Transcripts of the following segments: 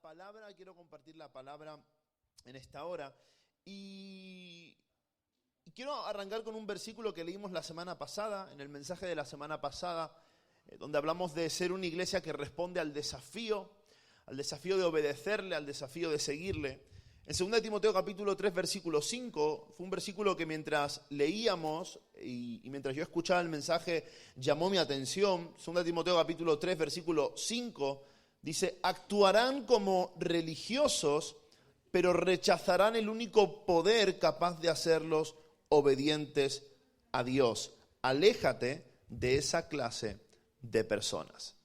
palabra, quiero compartir la palabra en esta hora y quiero arrancar con un versículo que leímos la semana pasada, en el mensaje de la semana pasada, donde hablamos de ser una iglesia que responde al desafío de obedecerle, al desafío de seguirle. En 2 Timoteo capítulo 3, versículo 5, fue un versículo que mientras leíamos y mientras yo escuchaba el mensaje llamó mi atención. 2 Timoteo capítulo 3, versículo 5, dice: actuarán como religiosos, pero rechazarán el único poder capaz de hacerlos obedientes a Dios. Aléjate de esa clase de personas.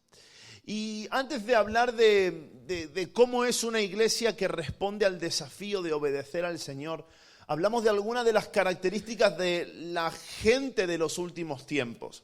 Y antes de hablar de cómo es una iglesia que responde al desafío de obedecer al Señor, hablamos de algunas de las características de la gente de los últimos tiempos.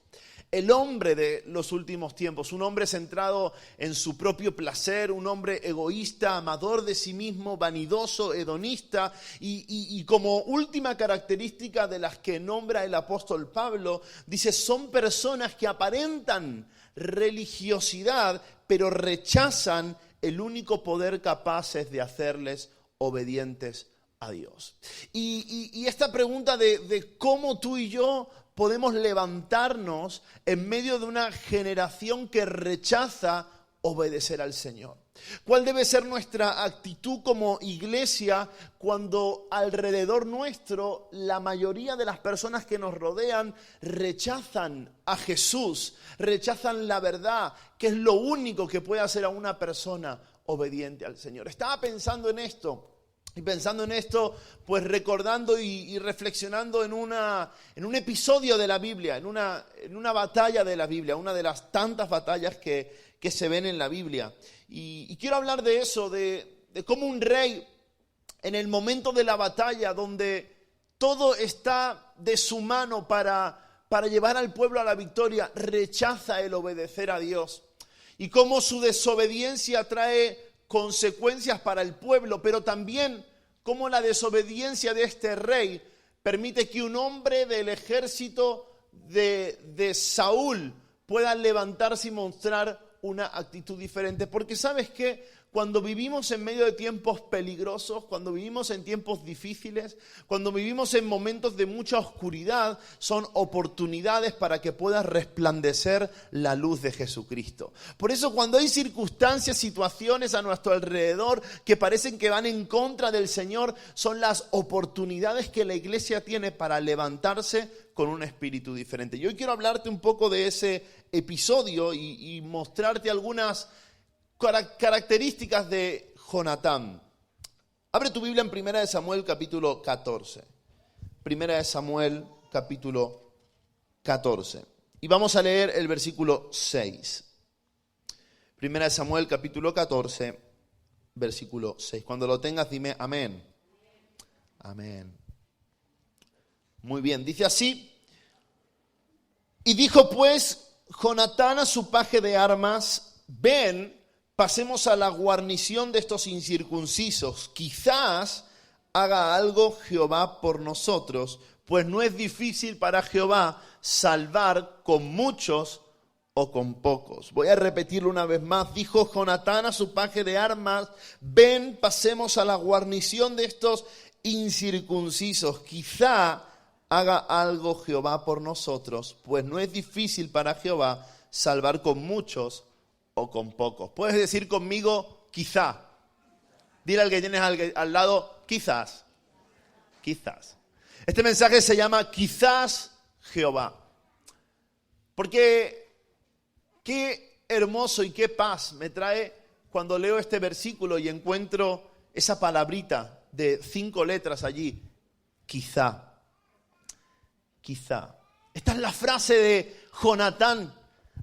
El hombre de los últimos tiempos, un hombre centrado en su propio placer, un hombre egoísta, amador de sí mismo, vanidoso, hedonista, y como última característica de las que nombra el apóstol Pablo, dice: son personas que aparentan religiosidad, pero rechazan el único poder capaces de hacerles obedientes a Dios. Y esta pregunta de cómo tú y yo podemos levantarnos en medio de una generación que rechaza obedecer al Señor. ¿Cuál debe ser nuestra actitud como iglesia cuando alrededor nuestro la mayoría de las personas que nos rodean rechazan a Jesús, rechazan la verdad, que es lo único que puede hacer a una persona obediente al Señor? Estaba pensando en esto. Y pensando en esto, pues recordando y reflexionando en un episodio de la Biblia, en una batalla de la Biblia, una de las tantas batallas que se ven en la Biblia. Y quiero hablar de eso, de cómo un rey, en el momento de la batalla, donde todo está de su mano para llevar al pueblo a la victoria, rechaza el obedecer a Dios. Y cómo su desobediencia trae consecuencias para el pueblo, pero también cómo la desobediencia de este rey permite que un hombre del ejército de Saúl pueda levantarse y mostrar una actitud diferente. Porque ¿sabes qué? Cuando vivimos en medio de tiempos peligrosos, cuando vivimos en tiempos difíciles, cuando vivimos en momentos de mucha oscuridad, son oportunidades para que pueda resplandecer la luz de Jesucristo. Por eso cuando hay circunstancias, situaciones a nuestro alrededor que parecen que van en contra del Señor, son las oportunidades que la iglesia tiene para levantarse con un espíritu diferente. Yo hoy quiero hablarte un poco de ese episodio y mostrarte algunas características de Jonatán. Abre tu Biblia en 1 Samuel capítulo 14. 1 Samuel capítulo 14. Y vamos a leer el versículo 6. 1 Samuel capítulo 14, versículo 6. Cuando lo tengas, dime amén. Amén. Muy bien, dice así: y dijo pues Jonatán a su paje de armas: ven, pasemos a la guarnición de estos incircuncisos. Quizás haga algo Jehová por nosotros, pues no es difícil para Jehová salvar con muchos o con pocos. Voy a repetirlo una vez más. Dijo Jonatán a su paje de armas: ven, pasemos a la guarnición de estos incircuncisos. Quizá haga algo Jehová por nosotros, pues no es difícil para Jehová salvar con muchos o con pocos. Puedes decir conmigo: quizá. Dile al que tienes al lado: quizás. Quizás. Este mensaje se llama Quizás Jehová. Porque qué hermoso y qué paz me trae cuando leo este versículo y encuentro esa palabrita de 5 letras allí: quizá. Quizá. Esta es la frase de Jonatán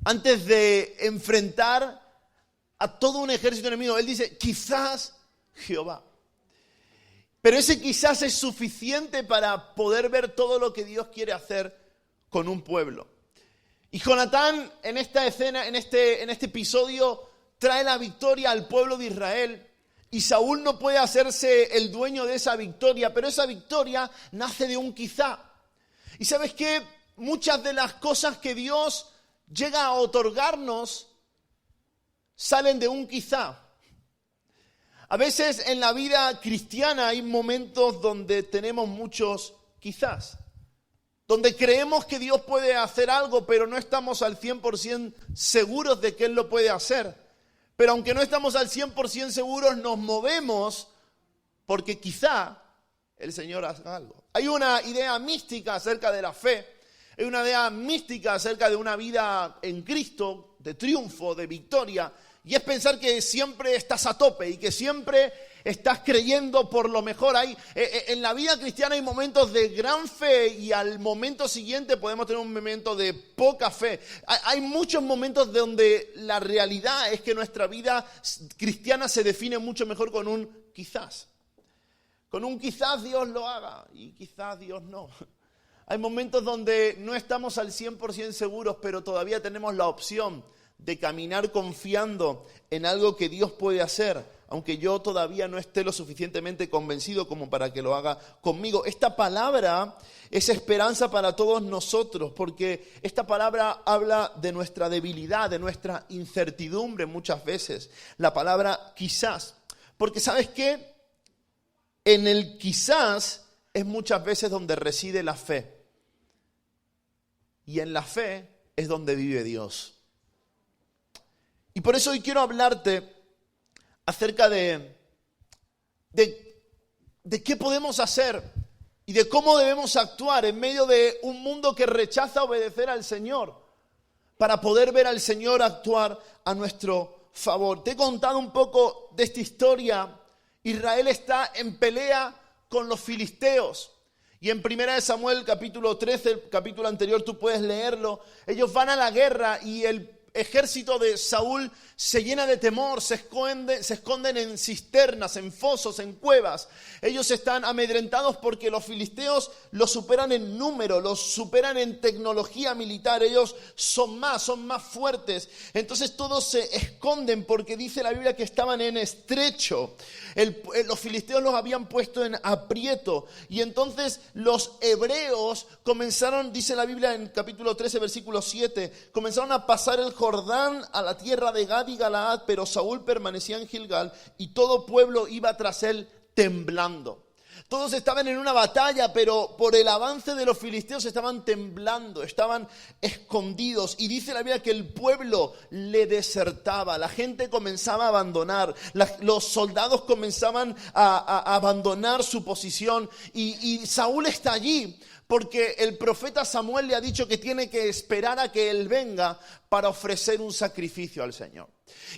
antes de enfrentar a todo un ejército enemigo. Él dice: quizás Jehová. Pero ese quizás es suficiente para poder ver todo lo que Dios quiere hacer con un pueblo. Y Jonatán en esta escena, en este episodio, trae la victoria al pueblo de Israel. Y Saúl no puede hacerse el dueño de esa victoria, pero esa victoria nace de un quizá. ¿Y sabes qué? Muchas de las cosas que Dios llega a otorgarnos salen de un quizá. A veces en la vida cristiana hay momentos donde tenemos muchos quizás, donde creemos que Dios puede hacer algo, pero no estamos al 100% seguros de que Él lo puede hacer. Pero aunque no estamos al 100% seguros, nos movemos porque quizá el Señor haga algo. Hay una idea mística acerca de la fe, hay una idea mística acerca de una vida en Cristo, de triunfo, de victoria, y es pensar que siempre estás a tope y que siempre estás creyendo por lo mejor. En la vida cristiana hay momentos de gran fe y al momento siguiente podemos tener un momento de poca fe. Hay muchos momentos donde la realidad es que nuestra vida cristiana se define mucho mejor con un quizás. Con un quizás Dios lo haga y quizás Dios no. Hay momentos donde no estamos al 100% seguros, pero todavía tenemos la opción de caminar confiando en algo que Dios puede hacer, aunque yo todavía no esté lo suficientemente convencido como para que lo haga conmigo. Esta palabra es esperanza para todos nosotros, porque esta palabra habla de nuestra debilidad, de nuestra incertidumbre muchas veces. La palabra quizás, porque ¿sabes qué? En el quizás es muchas veces donde reside la fe. Y en la fe es donde vive Dios. Y por eso hoy quiero hablarte acerca de qué podemos hacer y de cómo debemos actuar en medio de un mundo que rechaza obedecer al Señor para poder ver al Señor actuar a nuestro favor. Te he contado un poco de esta historia. Israel está en pelea con los filisteos. Y en 1 Samuel capítulo 13, el capítulo anterior, tú puedes leerlo. Ellos van a la guerra y el ejército de Saúl se llena de temor, se esconden en cisternas, en fosos, en cuevas. Ellos están amedrentados porque los filisteos los superan en número, los superan en tecnología militar. Ellos son más fuertes. Entonces todos se esconden porque dice la Biblia que estaban en estrecho. Los filisteos los habían puesto en aprieto. Y entonces los hebreos comenzaron, dice la Biblia en capítulo 13, versículo 7, comenzaron a pasar el Jordán a la tierra de Gad y Galaad, pero Saúl permanecía en Gilgal y todo pueblo iba tras él temblando. Todos estaban en una batalla, pero por el avance de los filisteos estaban temblando, estaban escondidos. Y dice la Biblia que el pueblo le desertaba, la gente comenzaba a abandonar, los soldados comenzaban a abandonar su posición. Y Saúl está allí porque el profeta Samuel le ha dicho que tiene que esperar a que él venga para ofrecer un sacrificio al Señor.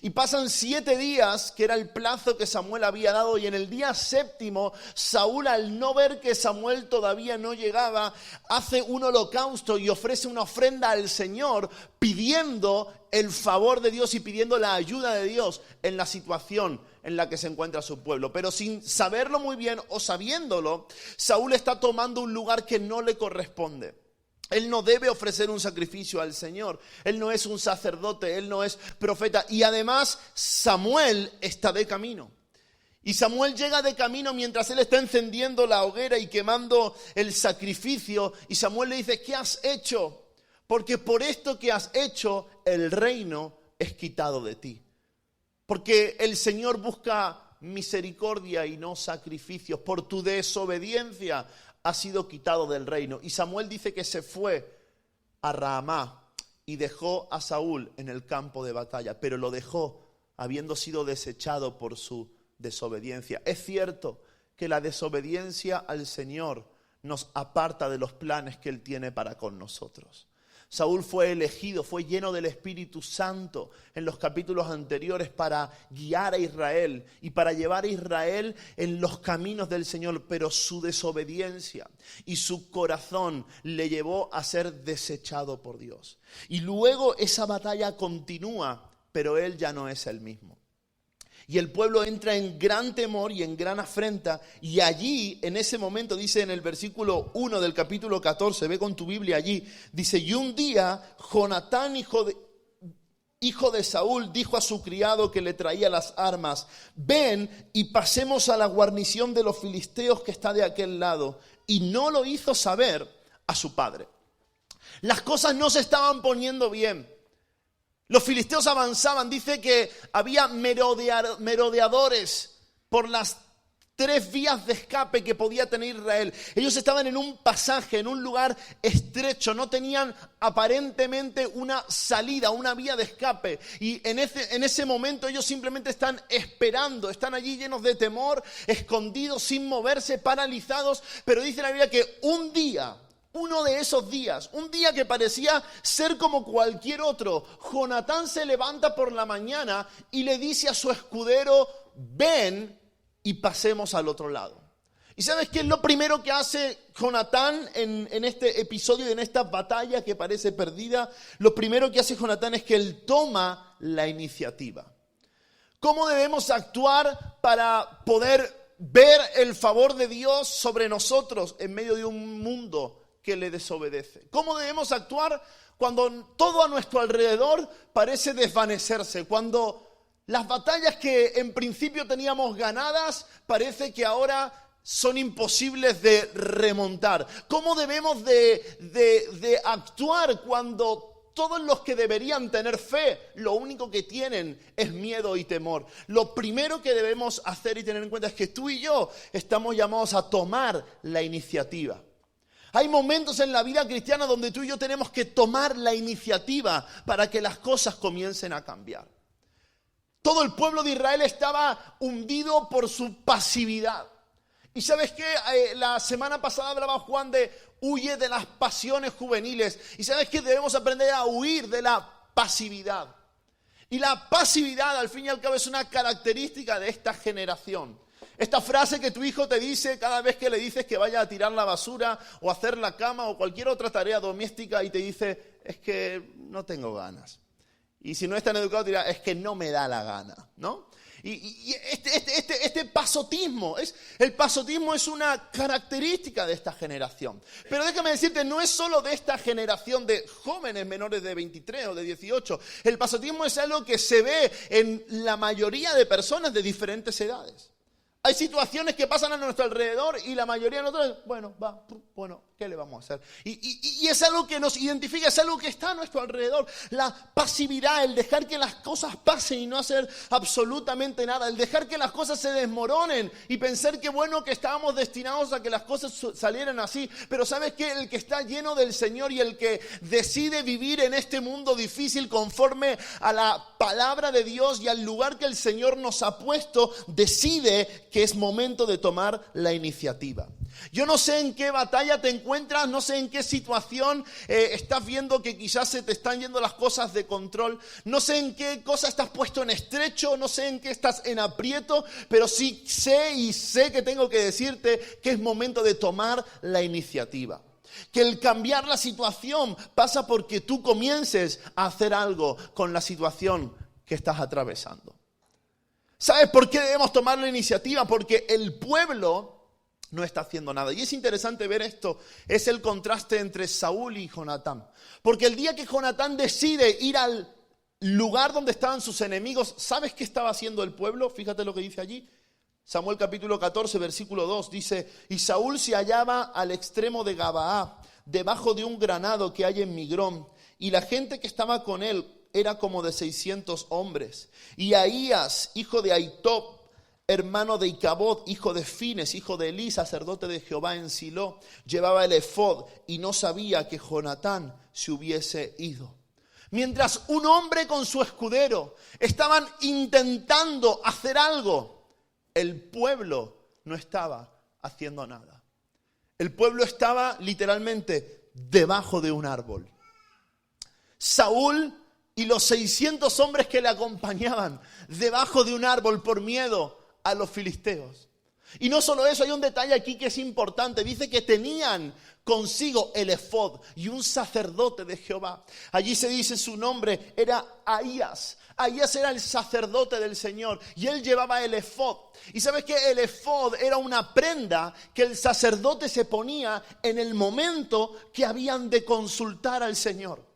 Y pasan 7 días, que era el plazo que Samuel había dado, y en el día 7º, Saúl, al no ver que Samuel todavía no llegaba, hace un holocausto y ofrece una ofrenda al Señor, pidiendo el favor de Dios y pidiendo la ayuda de Dios en la situación en la que se encuentra su pueblo. Pero sin saberlo muy bien o sabiéndolo, Saúl está tomando un lugar que no le corresponde. Él no debe ofrecer un sacrificio al Señor. Él no es un sacerdote, él no es profeta. Y además Samuel está de camino. Y Samuel llega de camino mientras él está encendiendo la hoguera y quemando el sacrificio. Y Samuel le dice: ¿qué has hecho? Porque por esto que has hecho, el reino es quitado de ti. Porque el Señor busca misericordia y no sacrificios. Por tu desobediencia ha sido quitado del reino. Y Samuel dice que se fue a Ramá y dejó a Saúl en el campo de batalla, pero lo dejó habiendo sido desechado por su desobediencia. Es cierto que la desobediencia al Señor nos aparta de los planes que Él tiene para con nosotros. Saúl fue elegido, fue lleno del Espíritu Santo en los capítulos anteriores para guiar a Israel y para llevar a Israel en los caminos del Señor, pero su desobediencia y su corazón le llevó a ser desechado por Dios. Y luego esa batalla continúa, pero él ya no es el mismo. Y el pueblo entra en gran temor y en gran afrenta. Y allí, en ese momento, dice en el versículo 1 del capítulo 14, ve con tu Biblia allí, dice: y un día Jonatán, hijo de Saúl, dijo a su criado que le traía las armas: ven y pasemos a la guarnición de los filisteos que está de aquel lado. Y no lo hizo saber a su padre. Las cosas no se estaban poniendo bien. Los filisteos avanzaban, dice que había merodeadores por las 3 vías de escape que podía tener Israel. Ellos estaban en un pasaje, en un lugar estrecho, no tenían aparentemente una salida, una vía de escape. Y en ese momento ellos simplemente están esperando, están allí llenos de temor, escondidos, sin moverse, paralizados. Pero dice la Biblia que un día, uno de esos días, un día que parecía ser como cualquier otro, Jonatán se levanta por la mañana y le dice a su escudero: ven y pasemos al otro lado. ¿Y sabes qué es lo primero que hace Jonatán en este episodio, en esta batalla que parece perdida? Lo primero que hace Jonatán es que él toma la iniciativa. ¿Cómo debemos actuar para poder ver el favor de Dios sobre nosotros en medio de un mundo que le desobedece? ¿Cómo debemos actuar cuando todo a nuestro alrededor parece desvanecerse? Cuando las batallas que en principio teníamos ganadas parece que ahora son imposibles de remontar. ¿Cómo debemos de actuar cuando todos los que deberían tener fe, lo único que tienen es miedo y temor? Lo primero que debemos hacer y tener en cuenta es que tú y yo estamos llamados a tomar la iniciativa. Hay momentos en la vida cristiana donde tú y yo tenemos que tomar la iniciativa para que las cosas comiencen a cambiar. Todo el pueblo de Israel estaba hundido por su pasividad. Y ¿sabes qué? La semana pasada hablaba Juan de huye de las pasiones juveniles. Y ¿sabes qué? Debemos aprender a huir de la pasividad. Y la pasividad, al fin y al cabo, es una característica de esta generación. Esta frase que tu hijo te dice cada vez que le dices que vaya a tirar la basura o a hacer la cama o cualquier otra tarea doméstica y te dice: es que no tengo ganas. Y si no es tan educado, te dirá: es que no me da la gana, ¿no? Y este pasotismo, el pasotismo es una característica de esta generación. Pero déjame decirte, no es solo de esta generación de jóvenes menores de 23 o de 18. El pasotismo es algo que se ve en la mayoría de personas de diferentes edades. Hay situaciones que pasan a nuestro alrededor y la mayoría de nosotros, bueno, ¿qué le vamos a hacer? Y es algo que nos identifica, es algo que está a nuestro alrededor. La pasividad, el dejar que las cosas pasen y no hacer absolutamente nada. El dejar que las cosas se desmoronen y pensar que bueno, que estábamos destinados a que las cosas salieran así. Pero ¿sabes qué? El que está lleno del Señor y el que decide vivir en este mundo difícil conforme a la palabra de Dios y al lugar que el Señor nos ha puesto, decide que es momento de tomar la iniciativa. Yo no sé en qué batalla te encuentras, no sé en qué situación estás viendo que quizás se te están yendo las cosas de control, no sé en qué cosa estás puesto en estrecho, no sé en qué estás en aprieto, pero sí sé que tengo que decirte que es momento de tomar la iniciativa. Que el cambiar la situación pasa porque tú comiences a hacer algo con la situación que estás atravesando. ¿Sabes por qué debemos tomar la iniciativa? Porque el pueblo no está haciendo nada. Y es interesante ver esto, es el contraste entre Saúl y Jonatán. Porque el día que Jonatán decide ir al lugar donde estaban sus enemigos, ¿sabes qué estaba haciendo el pueblo? Fíjate lo que dice allí. Samuel capítulo 14, versículo 2, dice: y Saúl se hallaba al extremo de Gabaá, debajo de un granado que hay en Migrón, y la gente que estaba con él era como de 600 hombres. Y Ahías, hijo de Ahitob, hermano de Icabod, hijo de Fines, hijo de Elí, sacerdote de Jehová en Silo, llevaba el efod y no sabía que Jonatán se hubiese ido. Mientras un hombre con su escudero estaban intentando hacer algo, el pueblo no estaba haciendo nada. El pueblo estaba literalmente debajo de un árbol. Saúl y los 600 hombres que le acompañaban debajo de un árbol por miedo a los filisteos. Y no solo eso, hay un detalle aquí que es importante. Dice que tenían consigo el efod y un sacerdote de Jehová. Allí se dice su nombre, era Ahías. Ahías era el sacerdote del Señor y él llevaba el efod. Y sabes que el efod era una prenda que el sacerdote se ponía en el momento que habían de consultar al Señor.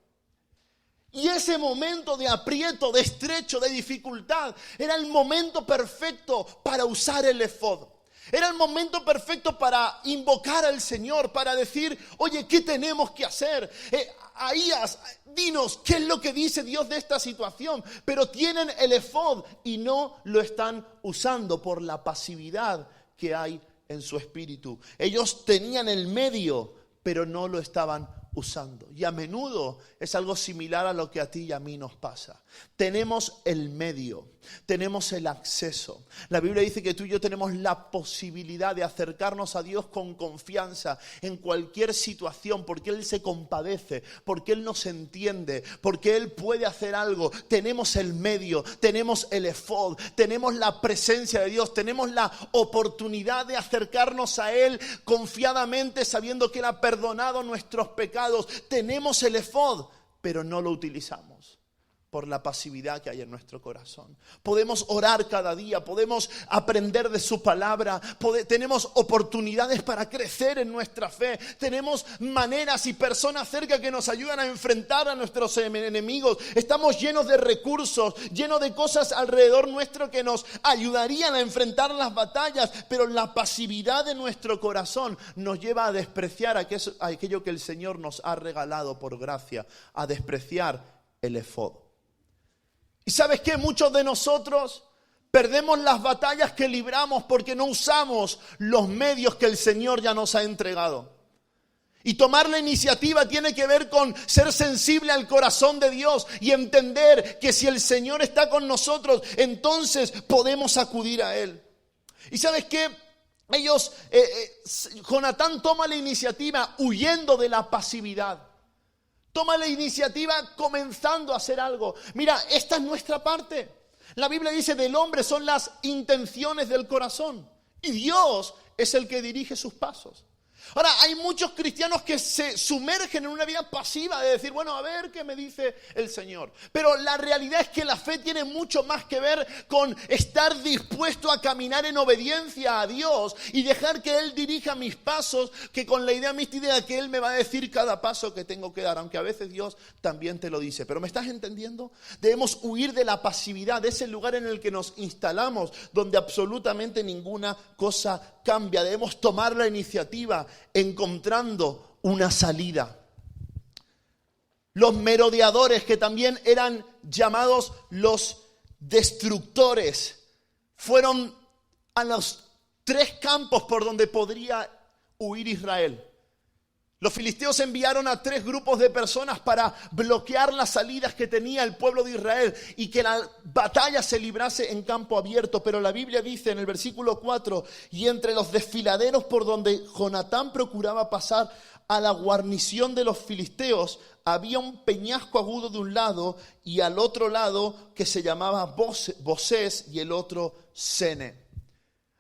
Y ese momento de aprieto, de estrecho, de dificultad, era el momento perfecto para usar el efod. Era el momento perfecto para invocar al Señor, para decir: oye, ¿qué tenemos que hacer? Ahías, dinos, ¿qué es lo que dice Dios de esta situación? Pero tienen el efod y no lo están usando por la pasividad que hay en su espíritu. Ellos tenían el medio, pero no lo estaban usando. Y a menudo es algo similar a lo que a ti y a mí nos pasa. Tenemos el medio, tenemos el acceso. La Biblia dice que tú y yo tenemos la posibilidad de acercarnos a Dios con confianza en cualquier situación, porque Él se compadece, porque Él nos entiende, porque Él puede hacer algo. Tenemos el medio, tenemos el efod, tenemos la presencia de Dios, tenemos la oportunidad de acercarnos a Él confiadamente, sabiendo que Él ha perdonado nuestros pecados. Tenemos el efod, pero no lo utilizamos por la pasividad que hay en nuestro corazón. Podemos orar cada día, podemos aprender de su palabra, tenemos oportunidades para crecer en nuestra fe, tenemos maneras y personas cerca que nos ayudan a enfrentar a nuestros enemigos. Estamos llenos de recursos, llenos de cosas alrededor nuestro que nos ayudarían a enfrentar las batallas, pero la pasividad de nuestro corazón nos lleva a despreciar aquello que el Señor nos ha regalado por gracia, a despreciar el efod. ¿Y sabes qué? Muchos de nosotros perdemos las batallas que libramos porque no usamos los medios que el Señor ya nos ha entregado. Y tomar la iniciativa tiene que ver con ser sensible al corazón de Dios y entender que si el Señor está con nosotros, entonces podemos acudir a Él. ¿Y sabes qué? Jonatán toma la iniciativa huyendo de la pasividad. Toma la iniciativa comenzando a hacer algo. Mira, esta es nuestra parte. La Biblia dice del hombre son las intenciones del corazón. Y Dios es el que dirige sus pasos. Ahora, hay muchos cristianos que se sumergen en una vida pasiva de decir, bueno, a ver qué me dice el Señor. Pero la realidad es que la fe tiene mucho más que ver con estar dispuesto a caminar en obediencia a Dios y dejar que Él dirija mis pasos, que con la idea mística de que Él me va a decir cada paso que tengo que dar, aunque a veces Dios también te lo dice. ¿Pero me estás entendiendo? Debemos huir de la pasividad, de ese lugar en el que nos instalamos, donde absolutamente ninguna cosa cambia. Debemos tomar la iniciativa encontrando una salida. Los merodeadores, que también eran llamados los destructores, fueron a los 3 campos por donde podría huir Israel. Los filisteos enviaron a 3 grupos de personas para bloquear las salidas que tenía el pueblo de Israel y que la batalla se librase en campo abierto. Pero la Biblia dice en el versículo 4, y entre los desfiladeros por donde Jonatán procuraba pasar a la guarnición de los filisteos, había un peñasco agudo de un lado y al otro lado que se llamaba Bosés y el otro Sene.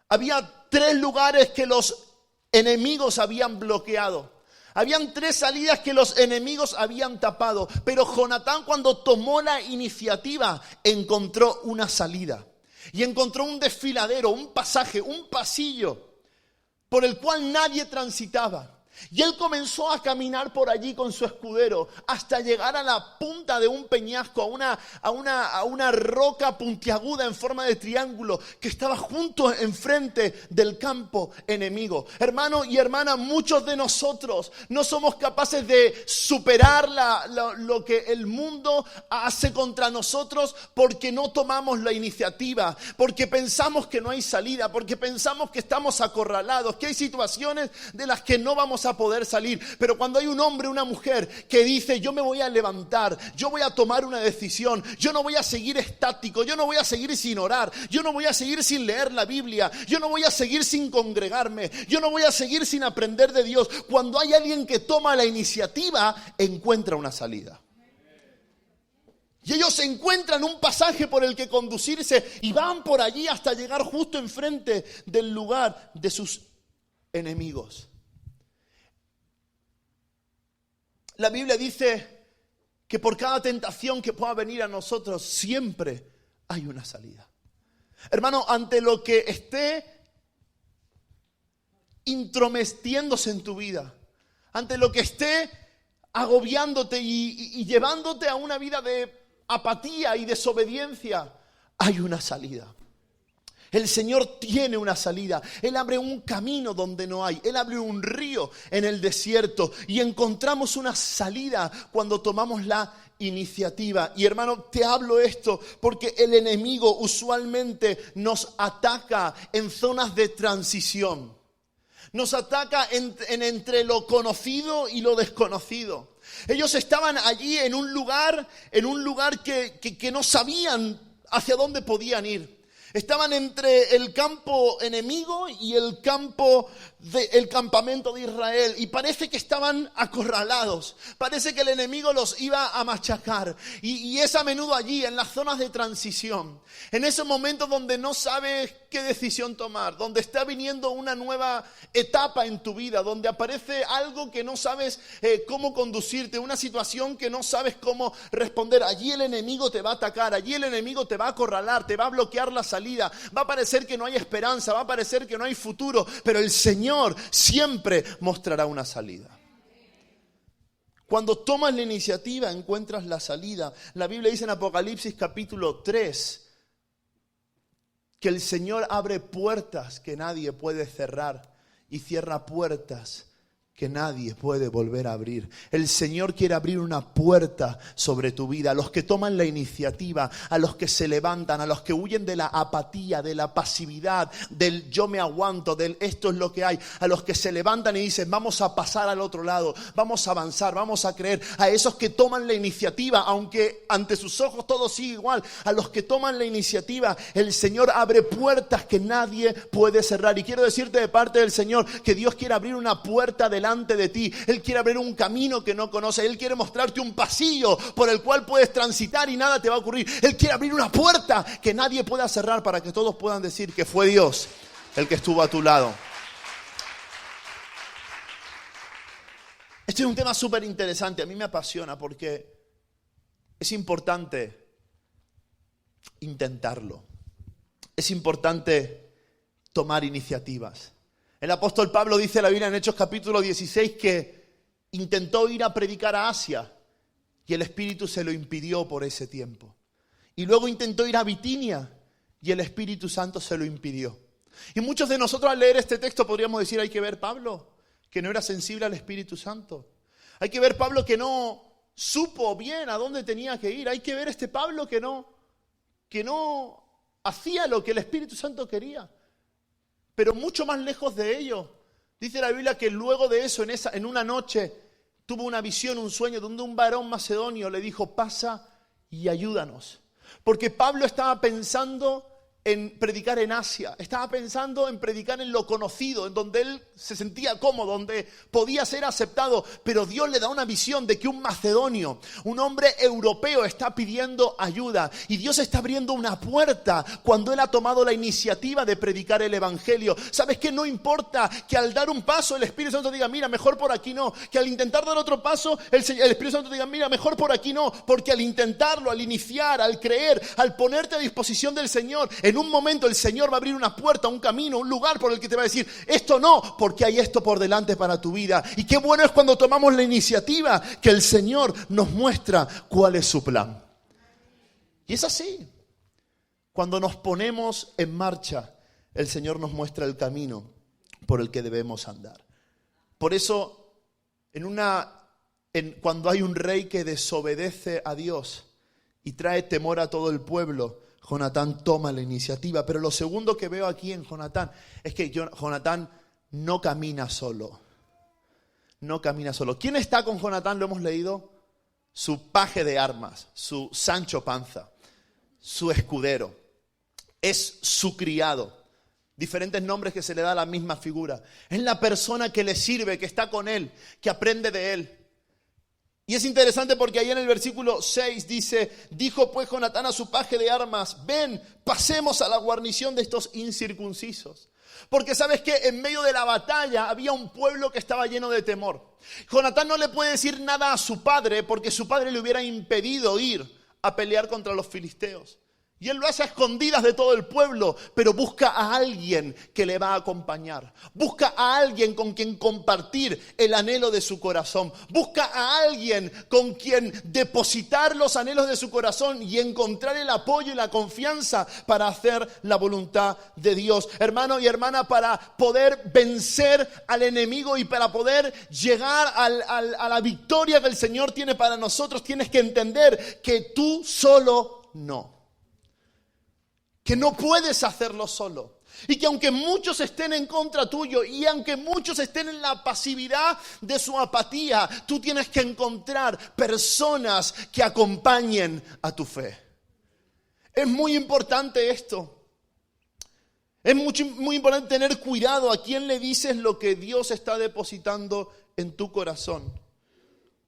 Había 3 lugares que los enemigos habían bloqueado. Habían 3 salidas que los enemigos habían tapado, pero Jonatán, cuando tomó la iniciativa, encontró una salida y encontró un desfiladero, un pasaje, un pasillo por el cual nadie transitaba. Y él comenzó a caminar por allí con su escudero hasta llegar a la punta de un peñasco, a una roca puntiaguda en forma de triángulo que estaba justo enfrente del campo enemigo. Hermano y hermana, muchos de nosotros no somos capaces de superar lo que el mundo hace contra nosotros porque no tomamos la iniciativa, porque pensamos que no hay salida, porque pensamos que estamos acorralados, que hay situaciones de las que no vamos a poder salir. Pero cuando hay un hombre, una mujer que dice, yo me voy a levantar, yo voy a tomar una decisión, yo no voy a seguir estático, yo no voy a seguir sin orar, yo no voy a seguir sin leer la Biblia, yo no voy a seguir sin congregarme, yo no voy a seguir sin aprender de Dios. Cuando hay alguien que toma la iniciativa, encuentra una salida. Y ellos encuentran un pasaje por el que conducirse y van por allí hasta llegar justo enfrente del lugar de sus enemigos. La Biblia dice que por cada tentación que pueda venir a nosotros, siempre hay una salida. Hermano, ante lo que esté intrometiéndose en tu vida, ante lo que esté agobiándote y llevándote a una vida de apatía y desobediencia, hay una salida. El Señor tiene una salida. Él abre un camino donde no hay. Él abre un río en el desierto. Y encontramos una salida cuando tomamos la iniciativa. Y hermano, te hablo esto porque el enemigo usualmente nos ataca en zonas de transición. Nos ataca entre lo conocido y lo desconocido. Ellos estaban allí en un lugar que no sabían hacia dónde podían ir. Estaban entre el campo enemigo y el campamento de Israel. Y parece que estaban acorralados. Parece que el enemigo los iba a machacar. Y es a menudo allí, en las zonas de transición. En esos momentos donde no sabes qué decisión tomar. Donde está viniendo una nueva etapa en tu vida. Donde aparece algo que no sabes cómo conducirte. Una situación que no sabes cómo responder. Allí el enemigo te va a atacar. Allí el enemigo te va a acorralar. Te va a bloquear la salida. Va a parecer que no hay esperanza, va a parecer que no hay futuro, pero el Señor siempre mostrará una salida. Cuando tomas la iniciativa, encuentras la salida. La Biblia dice en Apocalipsis capítulo 3 que el Señor abre puertas que nadie puede cerrar y cierra puertas que nadie puede volver a abrir. El Señor quiere abrir una puerta sobre tu vida. A los que toman la iniciativa, a los que se levantan, a los que huyen de la apatía, de la pasividad, del yo me aguanto, del esto es lo que hay. A los que se levantan y dicen vamos a pasar al otro lado, vamos a avanzar, vamos a creer. A esos que toman la iniciativa, aunque ante sus ojos todo sigue igual. A los que toman la iniciativa, el Señor abre puertas que nadie puede cerrar. Y quiero decirte de parte del Señor que Dios quiere abrir una puerta delante de ti. Él quiere abrir un camino que no conoces. Él quiere mostrarte un pasillo por el cual puedes transitar y nada te va a ocurrir. Él quiere abrir una puerta que nadie pueda cerrar para que todos puedan decir que fue Dios el que estuvo a tu lado. Este es un tema súper interesante. A mí me apasiona porque es importante intentarlo. Es importante tomar iniciativas. El apóstol Pablo dice en la Biblia en Hechos capítulo 16 que intentó ir a predicar a Asia y el Espíritu se lo impidió por ese tiempo. Y luego intentó ir a Bitinia y el Espíritu Santo se lo impidió. Y muchos de nosotros al leer este texto podríamos decir, hay que ver Pablo, que no era sensible al Espíritu Santo. Hay que ver Pablo que no supo bien a dónde tenía que ir. Hay que ver este Pablo que no hacía lo que el Espíritu Santo quería. Pero mucho más lejos de ello, dice la Biblia que luego de eso, en una noche, tuvo una visión, un sueño, donde un varón macedonio le dijo, pasa y ayúdanos. Porque Pablo estaba pensando en predicar en Asia, estaba pensando en predicar en lo conocido, en donde él se sentía cómodo, donde podía ser aceptado, pero Dios le da una visión de que un macedonio, un hombre europeo está pidiendo ayuda y Dios está abriendo una puerta cuando él ha tomado la iniciativa de predicar el evangelio. ¿Sabes qué? No importa que al dar un paso el Espíritu Santo diga, mira, mejor por aquí no, que al intentar dar otro paso el Espíritu Santo diga, mira, mejor por aquí no, porque al intentarlo, al iniciar, al creer, al ponerte a disposición del Señor, en un momento el Señor va a abrir una puerta, un camino, un lugar por el que te va a decir, esto no, porque hay esto por delante para tu vida. Y qué bueno es cuando tomamos la iniciativa que el Señor nos muestra cuál es su plan. Y es así. Cuando nos ponemos en marcha, el Señor nos muestra el camino por el que debemos andar. Por eso, cuando hay un rey que desobedece a Dios y trae temor a todo el pueblo, Jonatán toma la iniciativa. Pero lo segundo que veo aquí en Jonatán es que Jonatán no camina solo. No camina solo. ¿Quién está con Jonatán? Lo hemos leído. Su paje de armas, su Sancho Panza, su escudero. Es su criado. Diferentes nombres que se le da a la misma figura. Es la persona que le sirve, que está con él, que aprende de él. Y es interesante porque ahí en el versículo 6 dice, dijo pues Jonatán a su paje de armas, ven, pasemos a la guarnición de estos incircuncisos. Porque sabes que en medio de la batalla había un pueblo que estaba lleno de temor. Jonatán no le puede decir nada a su padre porque su padre le hubiera impedido ir a pelear contra los filisteos. Y él lo hace a escondidas de todo el pueblo, pero busca a alguien que le va a acompañar. Busca a alguien con quien compartir el anhelo de su corazón. Busca a alguien con quien depositar los anhelos de su corazón y encontrar el apoyo y la confianza para hacer la voluntad de Dios. Hermano y hermana, para poder vencer al enemigo y para poder llegar a la victoria que el Señor tiene para nosotros, tienes que entender que tú solo no. Que no puedes hacerlo solo. Y que aunque muchos estén en contra tuyo y aunque muchos estén en la pasividad de su apatía, tú tienes que encontrar personas que acompañen a tu fe. Es muy importante esto. Es muy importante tener cuidado a quién le dices lo que Dios está depositando en tu corazón.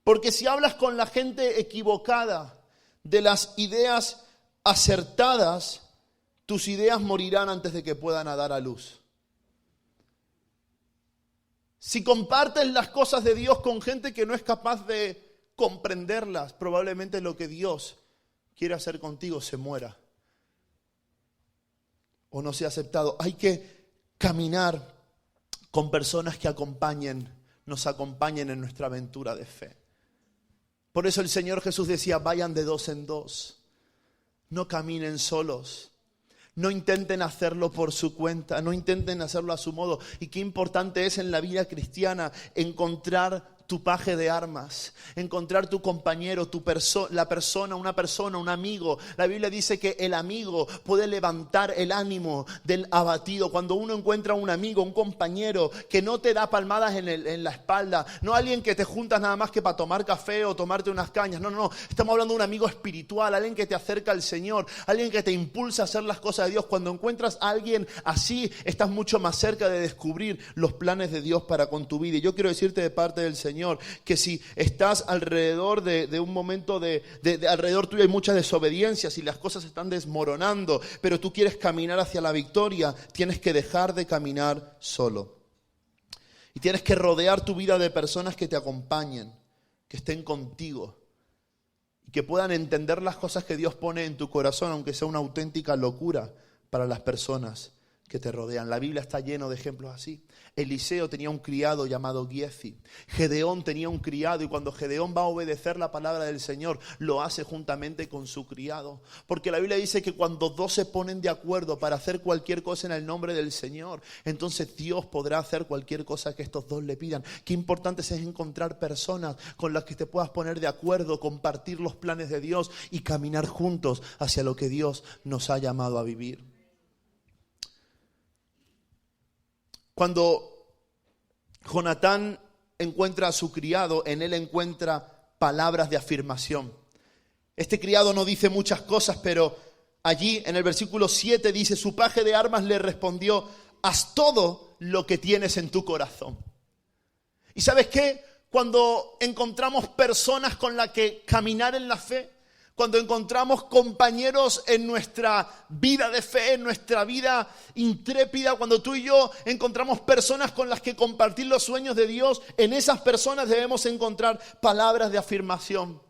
Porque si hablas con la gente equivocada de las ideas acertadas, tus ideas morirán antes de que puedan dar a luz. Si compartes las cosas de Dios con gente que no es capaz de comprenderlas, probablemente lo que Dios quiere hacer contigo se muera o no sea aceptado. Hay que caminar con personas que nos acompañen en nuestra aventura de fe. Por eso el Señor Jesús decía, vayan de 2 en 2. No caminen solos. No intenten hacerlo por su cuenta, no intenten hacerlo a su modo. Y qué importante es en la vida cristiana encontrar tu paje de armas, encontrar tu compañero, una persona, un amigo. La Biblia dice que el amigo puede levantar el ánimo del abatido. Cuando uno encuentra un amigo, un compañero que no te da palmadas en la espalda, no alguien que te juntas nada más que para tomar café o tomarte unas cañas, no, estamos hablando de un amigo espiritual, alguien que te acerca al Señor, alguien que te impulsa a hacer las cosas de Dios. Cuando encuentras a alguien así, estás mucho más cerca de descubrir los planes de Dios para con tu vida. Y yo quiero decirte de parte del Señor, que si estás alrededor de un momento alrededor tuyo hay mucha desobediencia, si las cosas están desmoronando, pero tú quieres caminar hacia la victoria, tienes que dejar de caminar solo. Y tienes que rodear tu vida de personas que te acompañen, que estén contigo y que puedan entender las cosas que Dios pone en tu corazón, aunque sea una auténtica locura para las personas que te rodean. La Biblia está lleno de ejemplos así. Eliseo tenía un criado llamado Giezi. Gedeón tenía un criado y cuando Gedeón va a obedecer la palabra del Señor, lo hace juntamente con su criado. Porque la Biblia dice que cuando 2 se ponen de acuerdo para hacer cualquier cosa en el nombre del Señor, entonces Dios podrá hacer cualquier cosa que estos 2 le pidan. Qué importante es encontrar personas con las que te puedas poner de acuerdo, compartir los planes de Dios y caminar juntos hacia lo que Dios nos ha llamado a vivir. Cuando Jonatán encuentra a su criado, en él encuentra palabras de afirmación. Este criado no dice muchas cosas, pero allí en el versículo 7 dice, su paje de armas le respondió, haz todo lo que tienes en tu corazón. ¿Y sabes qué? Cuando encontramos personas con las que caminar en la fe, cuando encontramos compañeros en nuestra vida de fe, en nuestra vida intrépida, cuando tú y yo encontramos personas con las que compartir los sueños de Dios, en esas personas debemos encontrar palabras de afirmación.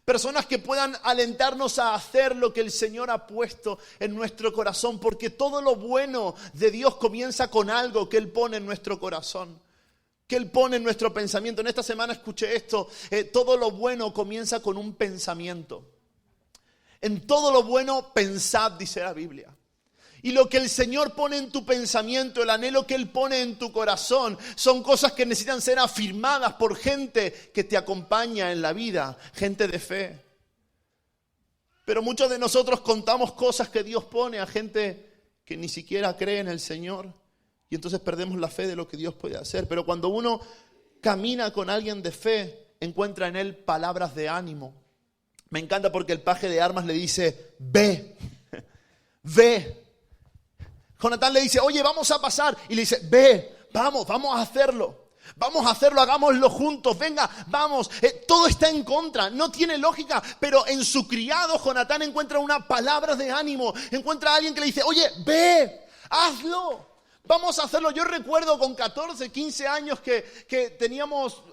Personas que puedan alentarnos a hacer lo que el Señor ha puesto en nuestro corazón, porque todo lo bueno de Dios comienza con algo que Él pone en nuestro corazón, que Él pone en nuestro pensamiento. En esta semana escuché esto, todo lo bueno comienza con un pensamiento. En todo lo bueno pensad, dice la Biblia. Y lo que el Señor pone en tu pensamiento, el anhelo que Él pone en tu corazón, son cosas que necesitan ser afirmadas por gente que te acompaña en la vida, gente de fe. Pero muchos de nosotros contamos cosas que Dios pone a gente que ni siquiera cree en el Señor. Y entonces perdemos la fe de lo que Dios puede hacer. Pero cuando uno camina con alguien de fe, encuentra en él palabras de ánimo. Me encanta porque el paje de armas le dice, ve, ve. Jonatán le dice, oye, vamos a pasar. Y le dice, ve, vamos a hacerlo. Vamos a hacerlo, hagámoslo juntos, venga, vamos. Todo está en contra, no tiene lógica, pero en su criado Jonatán encuentra una palabra de ánimo. Encuentra a alguien que le dice, oye, ve, hazlo. Vamos a hacerlo. Yo recuerdo con 14, 15 años que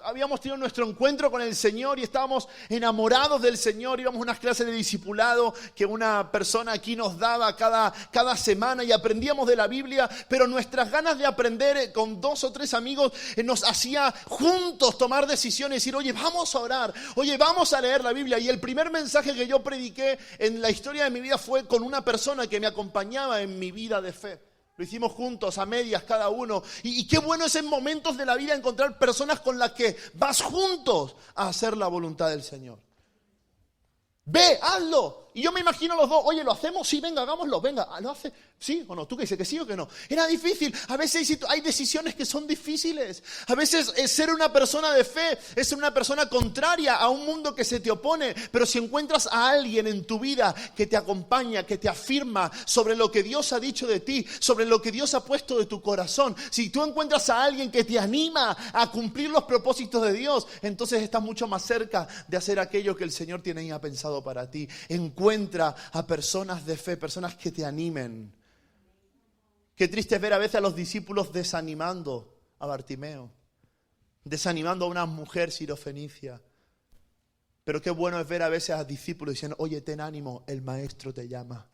habíamos tenido nuestro encuentro con el Señor y estábamos enamorados del Señor. Íbamos a unas clases de discipulado que una persona aquí nos daba cada semana y aprendíamos de la Biblia, pero nuestras ganas de aprender con 2 o 3 amigos nos hacía juntos tomar decisiones y decir, oye, vamos a orar, oye, vamos a leer la Biblia. Y el primer mensaje que yo prediqué en la historia de mi vida fue con una persona que me acompañaba en mi vida de fe. Lo hicimos juntos, a medias cada uno. Y qué bueno es en momentos de la vida encontrar personas con las que vas juntos a hacer la voluntad del Señor. Ve, hazlo. Y yo me imagino a los dos, oye, ¿lo hacemos? Sí, venga, hagámoslo, venga. ¿Lo hace? ¿Sí o no? ¿Tú qué dices? ¿Que sí o que no? Era difícil. A veces hay decisiones que son difíciles. A veces ser una persona de fe es ser una persona contraria a un mundo que se te opone. Pero si encuentras a alguien en tu vida que te acompaña, que te afirma sobre lo que Dios ha dicho de ti, sobre lo que Dios ha puesto de tu corazón, si tú encuentras a alguien que te anima a cumplir los propósitos de Dios, entonces estás mucho más cerca de hacer aquello que el Señor tenía pensado para ti. Encuentra a personas de fe, personas que te animen. Qué triste es ver a veces a los discípulos desanimando a Bartimeo, desanimando a una mujer sirofenicia. Pero qué bueno es ver a veces a discípulos diciendo, oye, ten ánimo, el Maestro te llama.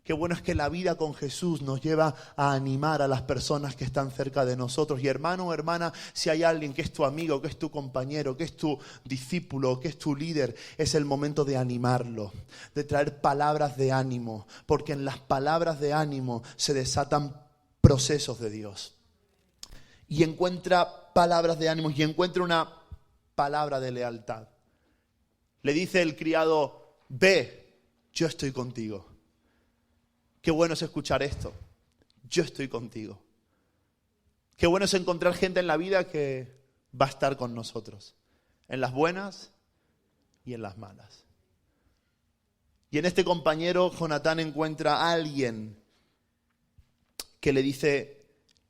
Qué bueno es que la vida con Jesús nos lleva a animar a las personas que están cerca de nosotros. Y hermano o hermana, si hay alguien que es tu amigo, que es tu compañero, que es tu discípulo, que es tu líder, es el momento de animarlo, de traer palabras de ánimo, porque en las palabras de ánimo se desatan procesos de Dios. Y encuentra palabras de ánimo y encuentra una palabra de lealtad. Le dice el criado, ve, yo estoy contigo. Qué bueno es escuchar esto. Yo estoy contigo. Qué bueno es encontrar gente en la vida que va a estar con nosotros. En las buenas y en las malas. Y en este compañero, Jonatán encuentra a alguien que le dice,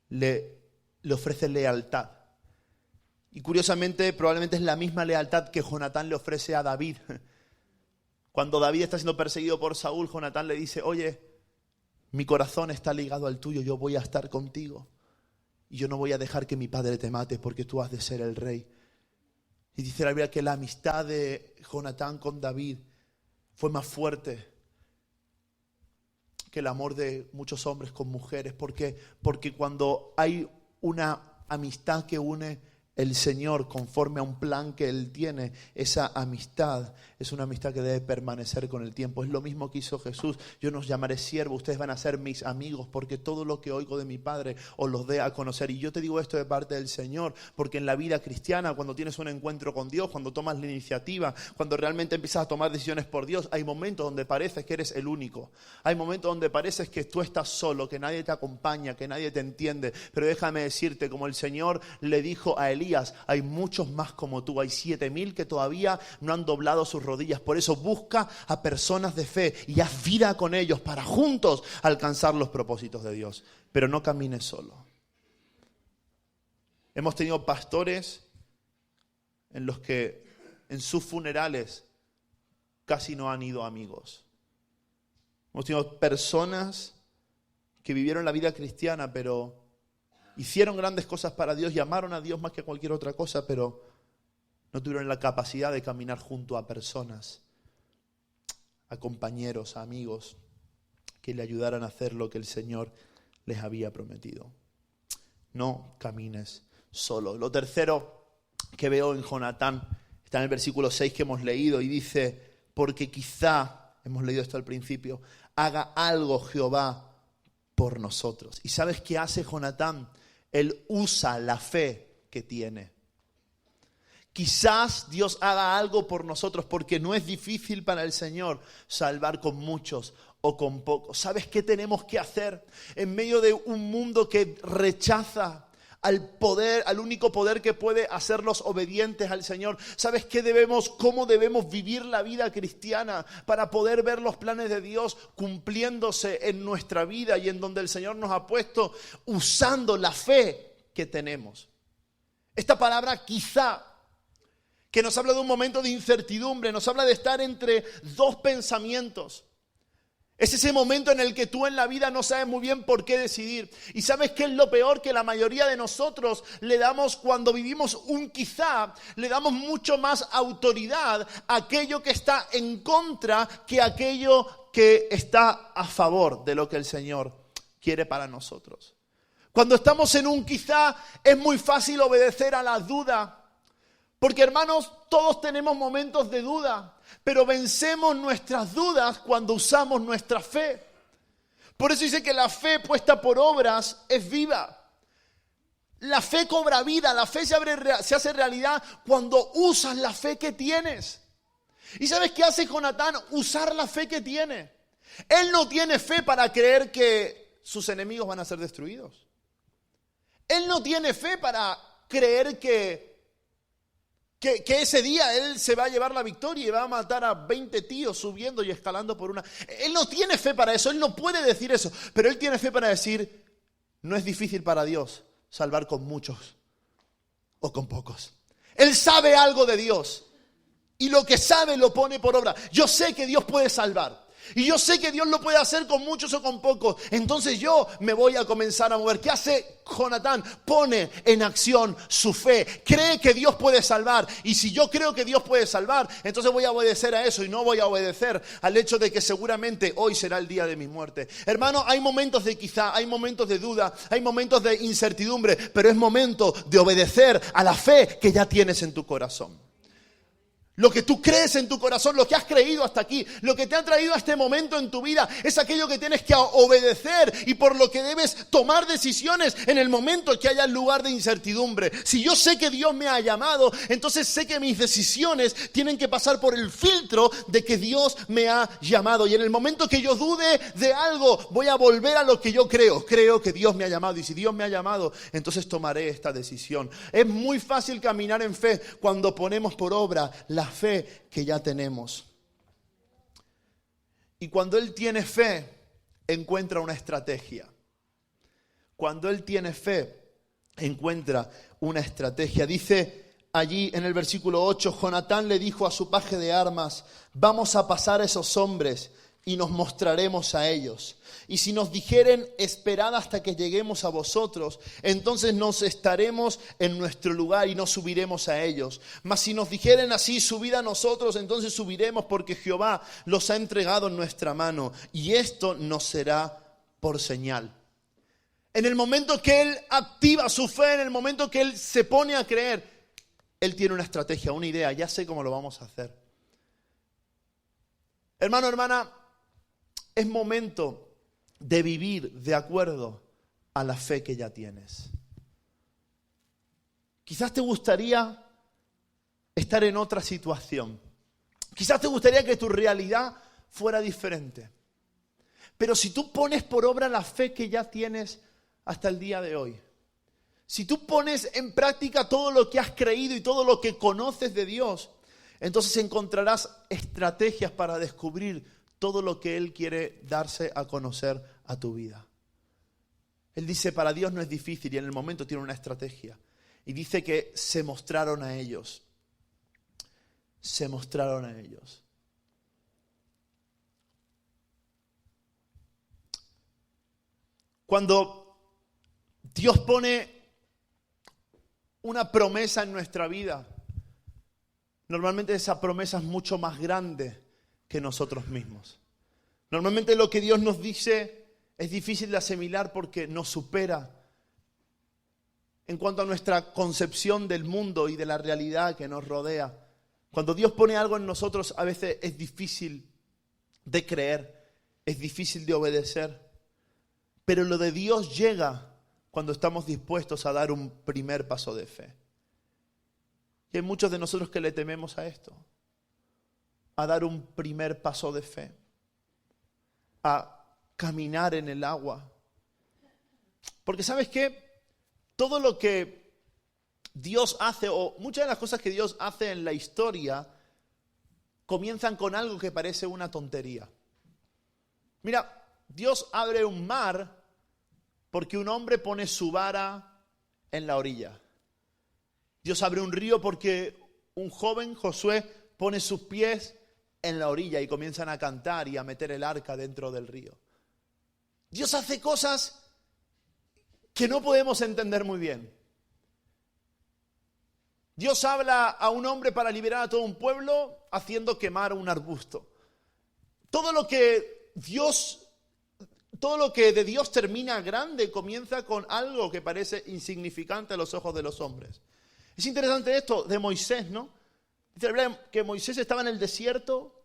le ofrece lealtad. Y curiosamente, probablemente es la misma lealtad que Jonatán le ofrece a David. Cuando David está siendo perseguido por Saúl, Jonatán le dice, oye, mi corazón está ligado al tuyo, yo voy a estar contigo. Y yo no voy a dejar que mi padre te mate porque tú has de ser el rey. Y dice la Biblia que la amistad de Jonatán con David fue más fuerte que el amor de muchos hombres con mujeres. ¿Por qué? Porque cuando hay una amistad que une el Señor conforme a un plan que Él tiene, esa amistad es una amistad que debe permanecer con el tiempo. Es lo mismo que hizo Jesús. Yo no os llamaré siervo, ustedes van a ser mis amigos, porque todo lo que oigo de mi Padre os los dé a conocer. Y yo te digo esto de parte del Señor, porque en la vida cristiana, cuando tienes un encuentro con Dios, cuando tomas la iniciativa, cuando realmente empiezas a tomar decisiones por Dios, hay momentos donde pareces que eres el único. Hay momentos donde pareces que tú estás solo, que nadie te acompaña, que nadie te entiende. Pero déjame decirte, como el Señor le dijo a Elías, hay muchos más como tú, hay 7,000 que todavía no han doblado sus rodillas. Por eso busca a personas de fe y haz vida con ellos para juntos alcanzar los propósitos de Dios. Pero no camines solo. Hemos tenido pastores en los que en sus funerales casi no han ido amigos. Hemos tenido personas que vivieron la vida cristiana, pero hicieron grandes cosas para Dios y amaron a Dios más que cualquier otra cosa, pero no tuvieron la capacidad de caminar junto a personas, a compañeros, a amigos, que le ayudaran a hacer lo que el Señor les había prometido. No camines solo. Lo tercero que veo en Jonatán está en el versículo 6 que hemos leído y dice, porque quizá, hemos leído esto al principio, haga algo Jehová por nosotros. ¿Y sabes qué hace Jonatán? Él usa la fe que tiene. Quizás Dios haga algo por nosotros porque no es difícil para el Señor salvar con muchos o con pocos. ¿Sabes qué tenemos que hacer en medio de un mundo que rechaza al poder, al único poder que puede hacerlos obedientes al Señor? ¿Sabes cómo debemos vivir la vida cristiana para poder ver los planes de Dios cumpliéndose en nuestra vida y en donde el Señor nos ha puesto, usando la fe que tenemos? Esta palabra quizá, que nos habla de un momento de incertidumbre, nos habla de estar entre dos pensamientos. Es ese momento en el que tú en la vida no sabes muy bien por qué decidir. ¿Y sabes qué es lo peor? Que la mayoría de nosotros le damos, cuando vivimos un quizá, le damos mucho más autoridad a aquello que está en contra que a aquello que está a favor de lo que el Señor quiere para nosotros. Cuando estamos en un quizá, es muy fácil obedecer a la duda. Porque, hermanos, todos tenemos momentos de duda, pero vencemos nuestras dudas cuando usamos nuestra fe. Por eso dice que la fe puesta por obras es viva. La fe cobra vida, la fe se hace realidad cuando usas la fe que tienes. ¿Y sabes qué hace Jonatán? Usar la fe que tiene. Él no tiene fe para creer que sus enemigos van a ser destruidos. Él no tiene fe para creer que ese día él se va a llevar la victoria y va a matar a 20 tíos subiendo y escalando por una. Él no tiene fe para eso, él no puede decir eso, pero él tiene fe para decir, no es difícil para Dios salvar con muchos o con pocos. Él sabe algo de Dios y lo que sabe lo pone por obra. Yo sé que Dios puede salvar. Y yo sé que Dios lo puede hacer con muchos o con pocos. Entonces yo me voy a comenzar a mover. ¿Qué hace Jonatán? Pone en acción su fe. Cree que Dios puede salvar. Y si yo creo que Dios puede salvar, entonces voy a obedecer a eso. Y no voy a obedecer al hecho de que seguramente hoy será el día de mi muerte. Hermano, hay momentos de quizá, hay momentos de duda, hay momentos de incertidumbre. Pero es momento de obedecer a la fe que ya tienes en tu corazón. Lo que tú crees en tu corazón, lo que has creído hasta aquí, lo que te ha traído a este momento en tu vida, es aquello que tienes que obedecer y por lo que debes tomar decisiones en el momento que haya lugar de incertidumbre. Si yo sé que Dios me ha llamado, entonces sé que mis decisiones tienen que pasar por el filtro de que Dios me ha llamado. Y en el momento que yo dude de algo, voy a volver a lo que yo creo. Creo que Dios me ha llamado y si Dios me ha llamado, entonces tomaré esta decisión. Es muy fácil caminar en fe cuando ponemos por obra la fe que ya tenemos. Y cuando él tiene fe, encuentra una estrategia. Cuando él tiene fe, encuentra una estrategia. Dice allí en el versículo 8, Jonatán le dijo a su paje de armas, vamos a pasar a esos hombres y nos mostraremos a ellos. Y si nos dijeren, esperad hasta que lleguemos a vosotros, entonces nos estaremos en nuestro lugar y no subiremos a ellos. Mas si nos dijeren así, subid a nosotros, entonces subiremos, porque Jehová los ha entregado en nuestra mano. Y esto nos será por señal. En el momento que él activa su fe, en el momento que él se pone a creer, él tiene una estrategia, una idea, ya sé cómo lo vamos a hacer. Hermano, hermana, es momento de vivir de acuerdo a la fe que ya tienes. Quizás te gustaría estar en otra situación. Quizás te gustaría que tu realidad fuera diferente. Pero si tú pones por obra la fe que ya tienes hasta el día de hoy, si tú pones en práctica todo lo que has creído y todo lo que conoces de Dios, entonces encontrarás estrategias para descubrir todo lo que Él quiere darse a conocer a tu vida. Él dice, para Dios no es difícil y en el momento tiene una estrategia. Y dice que se mostraron a ellos. Se mostraron a ellos. Cuando Dios pone una promesa en nuestra vida, normalmente esa promesa es mucho más grande que nosotros mismos. Normalmente lo que Dios nos dice es difícil de asimilar porque nos supera en cuanto a nuestra concepción del mundo y de la realidad que nos rodea. Cuando Dios pone algo en nosotros, a veces es difícil de creer, es difícil de obedecer. Pero lo de Dios llega cuando estamos dispuestos a dar un primer paso de fe. Y hay muchos de nosotros que le tememos a esto, a dar un primer paso de fe, a caminar en el agua. Porque ¿sabes qué? Todo lo que Dios hace, o muchas de las cosas que Dios hace en la historia, comienzan con algo que parece una tontería. Mira, Dios abre un mar porque un hombre pone su vara en la orilla. Dios abre un río porque un joven, Josué, pone sus pies en la orilla y comienzan a cantar y a meter el arca dentro del río. Dios hace cosas que no podemos entender muy bien. Dios habla a un hombre para liberar a todo un pueblo haciendo quemar un arbusto. Todo lo que de Dios termina grande comienza con algo que parece insignificante a los ojos de los hombres. Es interesante esto de Moisés, ¿no? Dice la Biblia que Moisés estaba en el desierto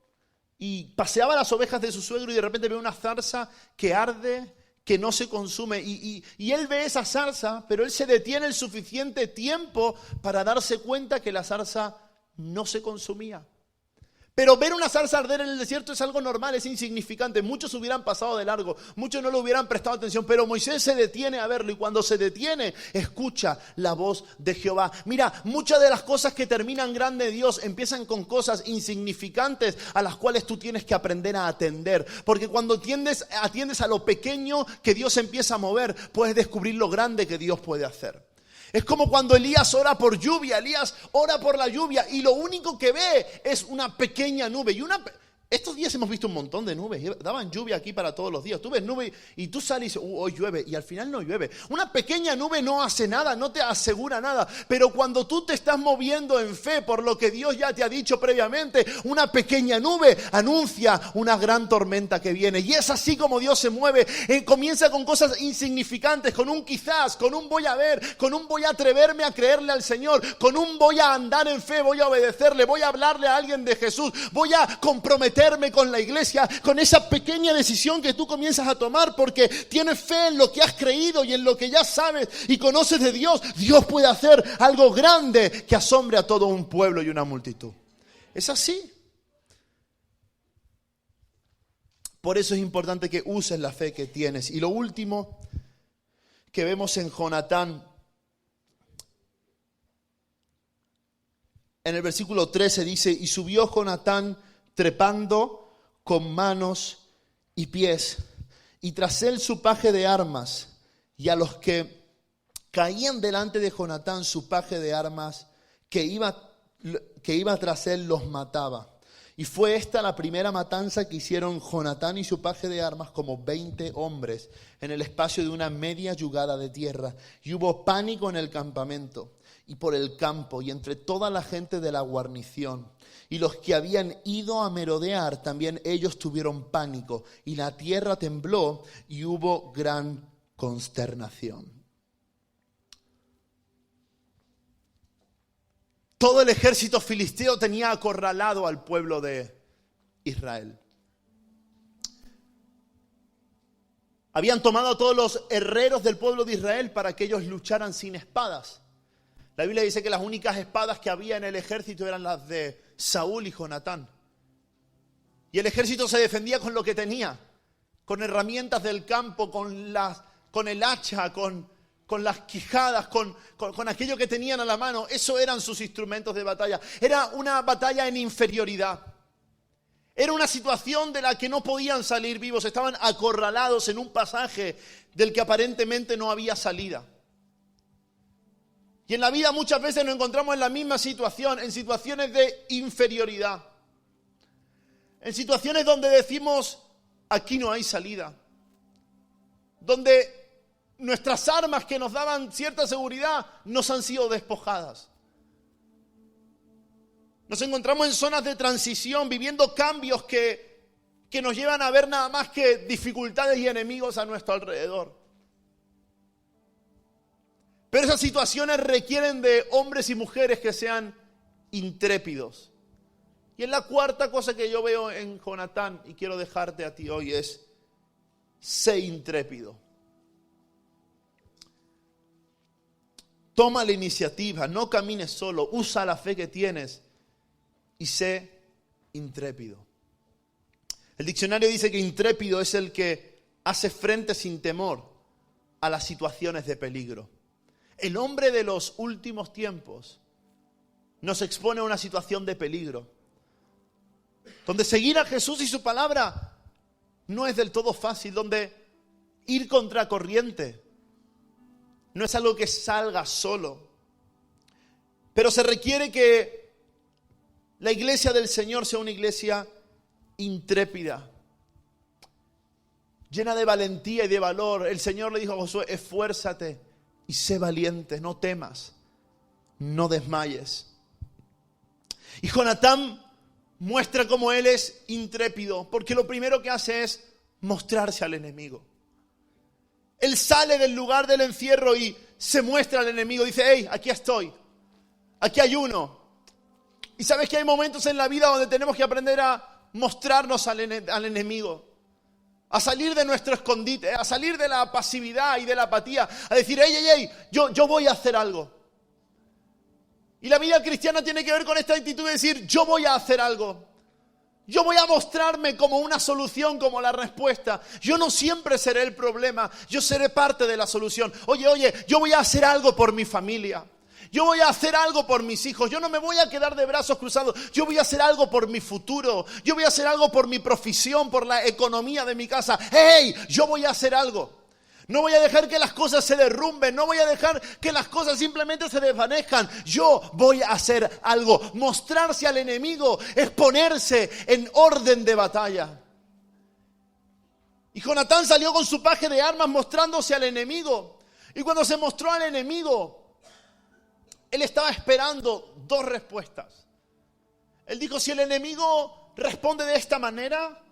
y paseaba las ovejas de su suegro y de repente ve una zarza que arde, que no se consume. Y él ve esa zarza, pero él se detiene el suficiente tiempo para darse cuenta que la zarza no se consumía. Pero ver una zarza arder en el desierto es algo normal, es insignificante. Muchos hubieran pasado de largo, muchos no le hubieran prestado atención, pero Moisés se detiene a verlo y cuando se detiene, escucha la voz de Jehová. Mira, muchas de las cosas que terminan grande de Dios empiezan con cosas insignificantes a las cuales tú tienes que aprender a atender. Porque cuando atiendes a lo pequeño que Dios empieza a mover, puedes descubrir lo grande que Dios puede hacer. Es como cuando Elías ora por lluvia, Elías ora por la lluvia y lo único que ve es una pequeña nube. Estos días hemos visto un montón de nubes, daban lluvia aquí para todos los días. Tú ves nube y tú sales y dices, hoy llueve, y al final no llueve. Una pequeña nube no hace nada, no te asegura nada. Pero cuando tú te estás moviendo en fe por lo que Dios ya te ha dicho previamente, una pequeña nube anuncia una gran tormenta que viene. Y es así como Dios se mueve. Comienza con cosas insignificantes, con un quizás, con un voy a ver, con un voy a atreverme a creerle al Señor, con un voy a andar en fe, voy a obedecerle, voy a hablarle a alguien de Jesús, voy a comprometerme con la iglesia, con esa pequeña decisión que tú comienzas a tomar porque tienes fe en lo que has creído y en lo que ya sabes y conoces de Dios. Dios puede hacer algo grande que asombre a todo un pueblo y una multitud. Es así. Por eso es importante que uses la fe que tienes. Y lo último que vemos en Jonatán, en el versículo 13 dice, y subió Jonatán trepando con manos y pies, y tras él su paje de armas, y a los que caían delante de Jonatán su paje de armas, que iba tras él, los mataba. Y fue esta la primera matanza que hicieron Jonatán y su paje de armas, como 20 hombres, en el espacio de una media yugada de tierra. Y hubo pánico en el campamento y por el campo y entre toda la gente de la guarnición. Y los que habían ido a merodear, también ellos tuvieron pánico. Y la tierra tembló y hubo gran consternación. Todo el ejército filisteo tenía acorralado al pueblo de Israel. Habían tomado a todos los herreros del pueblo de Israel para que ellos lucharan sin espadas. La Biblia dice que las únicas espadas que había en el ejército eran las de Saúl y Jonatán. Y el ejército se defendía con lo que tenía, con herramientas del campo, con el hacha, con las quijadas, con aquello que tenían a la mano. Eso eran sus instrumentos de batalla. Era una batalla en inferioridad. Era una situación de la que no podían salir vivos. Estaban acorralados en un pasaje del que aparentemente no había salida. Y en la vida muchas veces nos encontramos en la misma situación, en situaciones de inferioridad. En situaciones donde decimos, aquí no hay salida. Donde nuestras armas que nos daban cierta seguridad nos han sido despojadas. Nos encontramos en zonas de transición, viviendo cambios que nos llevan a ver nada más que dificultades y enemigos a nuestro alrededor. Pero esas situaciones requieren de hombres y mujeres que sean intrépidos. Y es la cuarta cosa que yo veo en Jonatán y quiero dejarte a ti hoy es, sé intrépido. Toma la iniciativa, no camines solo, usa la fe que tienes y sé intrépido. El diccionario dice que intrépido es el que hace frente sin temor a las situaciones de peligro. El hombre de los últimos tiempos nos expone a una situación de peligro, donde seguir a Jesús y su palabra no es del todo fácil, donde ir contra corriente no es algo que salga solo, pero se requiere que la iglesia del Señor sea una iglesia intrépida, llena de valentía y de valor. El Señor le dijo a Josué: esfuérzate y sé valiente, no temas, no desmayes. Y Jonatán muestra cómo él es intrépido, porque lo primero que hace es mostrarse al enemigo. Él sale del lugar del encierro y se muestra al enemigo. Dice: hey, aquí estoy, aquí hay uno. Y sabes que hay momentos en la vida donde tenemos que aprender a mostrarnos al enemigo, a salir de nuestro escondite, a salir de la pasividad y de la apatía, a decir: hey, yo voy a hacer algo. Y la vida cristiana tiene que ver con esta actitud de decir: yo voy a hacer algo. Yo voy a mostrarme como una solución, como la respuesta. Yo no siempre seré el problema, yo seré parte de la solución. Oye, yo voy a hacer algo por mi familia. Yo voy a hacer algo por mis hijos. Yo no me voy a quedar de brazos cruzados. Yo voy a hacer algo por mi futuro. Yo voy a hacer algo por mi profesión, por la economía de mi casa. ¡Hey! Yo voy a hacer algo. No voy a dejar que las cosas se derrumben. No voy a dejar que las cosas simplemente se desvanezcan. Yo voy a hacer algo. Mostrarse al enemigo es ponerse en orden de batalla. Y Jonatán salió con su paje de armas mostrándose al enemigo. Y cuando se mostró al enemigo, él estaba esperando dos respuestas. Él dijo: si el enemigo responde de esta manera,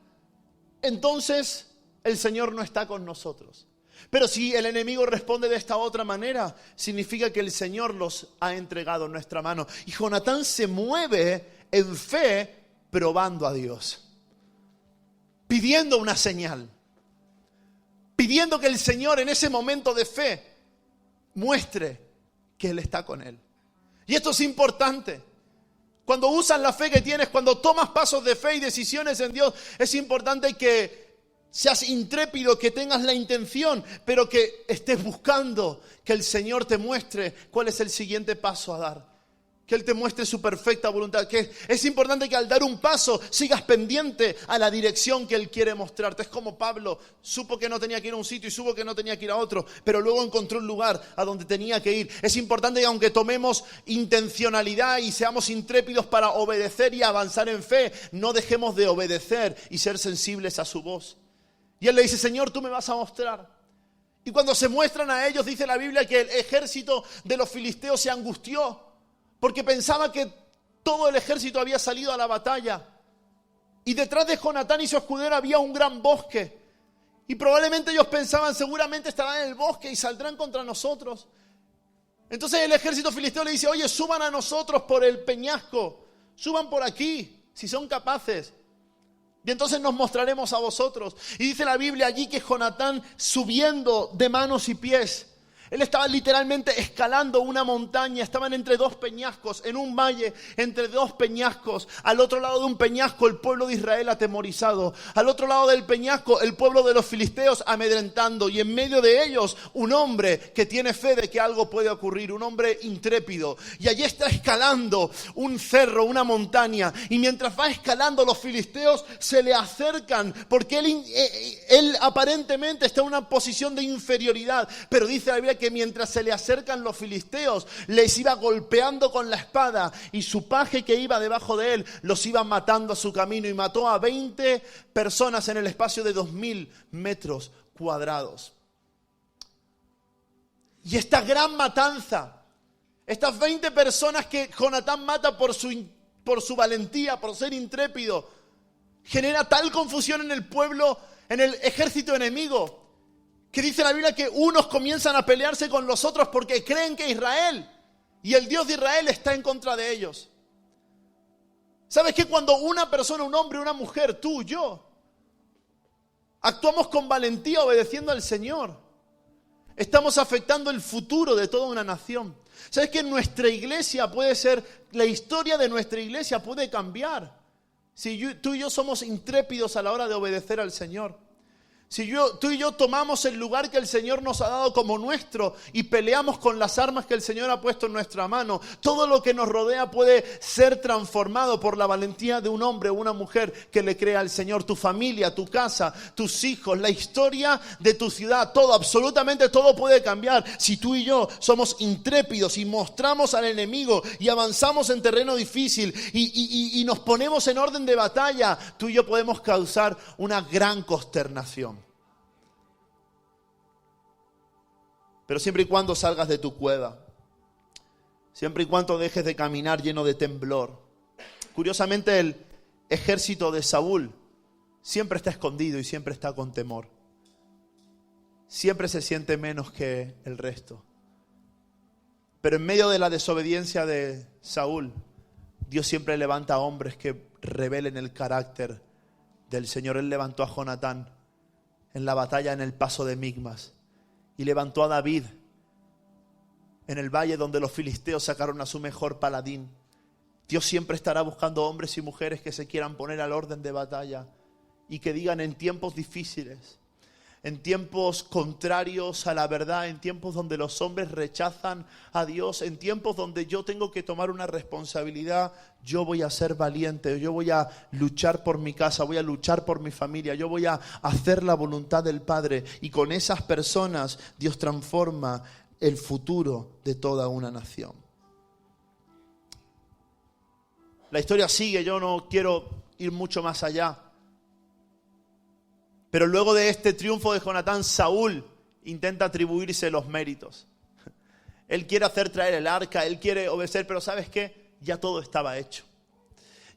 entonces el Señor no está con nosotros. Pero si el enemigo responde de esta otra manera, significa que el Señor los ha entregado en nuestra mano. Y Jonatán se mueve en fe probando a Dios, pidiendo una señal, pidiendo que el Señor en ese momento de fe muestre que Él está con él. Y esto es importante. Cuando usas la fe que tienes, cuando tomas pasos de fe y decisiones en Dios, es importante que seas intrépido, que tengas la intención, pero que estés buscando que el Señor te muestre cuál es el siguiente paso a dar. Que Él te muestre su perfecta voluntad. Que es importante que al dar un paso sigas pendiente a la dirección que Él quiere mostrarte. Es como Pablo, supo que no tenía que ir a un sitio y supo que no tenía que ir a otro, pero luego encontró un lugar a donde tenía que ir. Es importante que aunque tomemos intencionalidad y seamos intrépidos para obedecer y avanzar en fe, no dejemos de obedecer y ser sensibles a su voz. Y Él le dice: Señor, tú me vas a mostrar. Y cuando se muestran a ellos, dice la Biblia que el ejército de los filisteos se angustió, porque pensaba que todo el ejército había salido a la batalla. Y detrás de Jonatán y su escudero había un gran bosque. Y probablemente ellos pensaban: seguramente estarán en el bosque y saldrán contra nosotros. Entonces el ejército filisteo le dice: oye, suban a nosotros por el peñasco. Suban por aquí, si son capaces. Y entonces nos mostraremos a vosotros. Y dice la Biblia allí que Jonatán, subiendo de manos y pies, él estaba literalmente escalando una montaña. Estaban entre dos peñascos, en un valle, entre dos peñascos. Al otro lado de un peñasco, el pueblo de Israel atemorizado. Al otro lado del peñasco, el pueblo de los filisteos amedrentando. Y en medio de ellos, un hombre que tiene fe de que algo puede ocurrir. Un hombre intrépido. Y allí está escalando un cerro, una montaña. Y mientras va escalando, los filisteos se le acercan. Porque él aparentemente está en una posición de inferioridad. Pero dice la Biblia que mientras se le acercan los filisteos, les iba golpeando con la espada, y su paje que iba debajo de él los iba matando a su camino, y mató a 20 personas en el espacio de 2000 metros cuadrados. Y esta gran matanza, estas 20 personas que Jonatán mata por su valentía, por ser intrépido, genera tal confusión en el pueblo, en el ejército enemigo, que dice la Biblia que unos comienzan a pelearse con los otros porque creen que Israel y el Dios de Israel está en contra de ellos. ¿Sabes que cuando una persona, un hombre, una mujer, tú, yo, actuamos con valentía obedeciendo al Señor, estamos afectando el futuro de toda una nación? ¿Sabes que nuestra iglesia puede ser, la historia de nuestra iglesia puede cambiar si tú y yo somos intrépidos a la hora de obedecer al Señor? Si tú y yo tomamos el lugar que el Señor nos ha dado como nuestro y peleamos con las armas que el Señor ha puesto en nuestra mano, todo lo que nos rodea puede ser transformado por la valentía de un hombre o una mujer que le crea al Señor. Tu familia, tu casa, tus hijos, la historia de tu ciudad, todo, absolutamente todo puede cambiar si tú y yo somos intrépidos y mostramos al enemigo y avanzamos en terreno difícil y nos ponemos en orden de batalla. Tú y yo podemos causar una gran consternación. Pero siempre y cuando salgas de tu cueva, siempre y cuando dejes de caminar lleno de temblor. Curiosamente, el ejército de Saúl siempre está escondido y siempre está con temor. Siempre se siente menos que el resto. Pero en medio de la desobediencia de Saúl, Dios siempre levanta hombres que revelen el carácter del Señor. Él levantó a Jonatán en la batalla en el paso de Migmas. Y levantó a David en el valle donde los filisteos sacaron a su mejor paladín. Dios siempre estará buscando hombres y mujeres que se quieran poner al orden de batalla y que digan en tiempos difíciles, en tiempos contrarios a la verdad, en tiempos donde los hombres rechazan a Dios, en tiempos donde yo tengo que tomar una responsabilidad, yo voy a ser valiente, yo voy a luchar por mi casa, voy a luchar por mi familia, yo voy a hacer la voluntad del Padre. Y con esas personas Dios transforma el futuro de toda una nación. La historia sigue, yo no quiero ir mucho más allá. Pero luego de este triunfo de Jonatán, Saúl intenta atribuirse los méritos. Él quiere hacer traer el arca, él quiere obedecer, pero ¿sabes qué? Ya todo estaba hecho.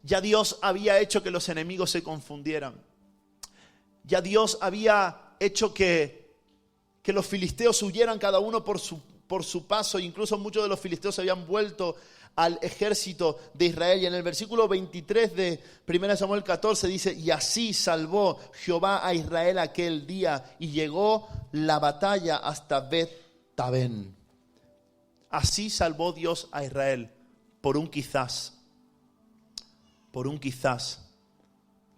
Ya Dios había hecho que los enemigos se confundieran. Ya Dios había hecho que los filisteos huyeran cada uno por su paso. Incluso muchos de los filisteos se habían vuelto al ejército de Israel. Y en el versículo 23 de 1 Samuel 14 dice: y así salvó Jehová a Israel aquel día, y llegó la batalla hasta Bet-Tabén. Así salvó Dios a Israel, por un quizás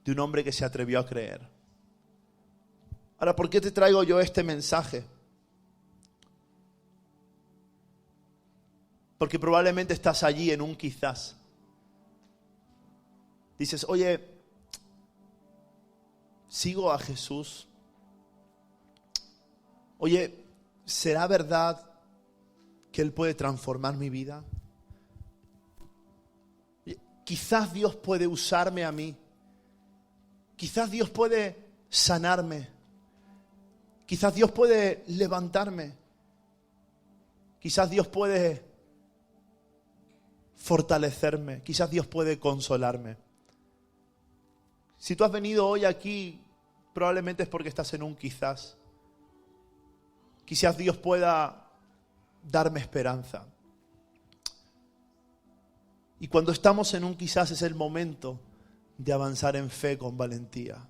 de un hombre que se atrevió a creer. Ahora, ¿por qué te traigo yo este mensaje? Porque probablemente estás allí en un quizás. Dices, oye, ¿sigo a Jesús? Oye, ¿será verdad que Él puede transformar mi vida? Quizás Dios puede usarme a mí. Quizás Dios puede sanarme. Quizás Dios puede levantarme. Quizás Dios puede fortalecerme. Quizás Dios puede consolarme. Si tú has venido hoy aquí, probablemente es porque estás en un quizás. Quizás Dios pueda darme esperanza. Y cuando estamos en un quizás es el momento de avanzar en fe con valentía,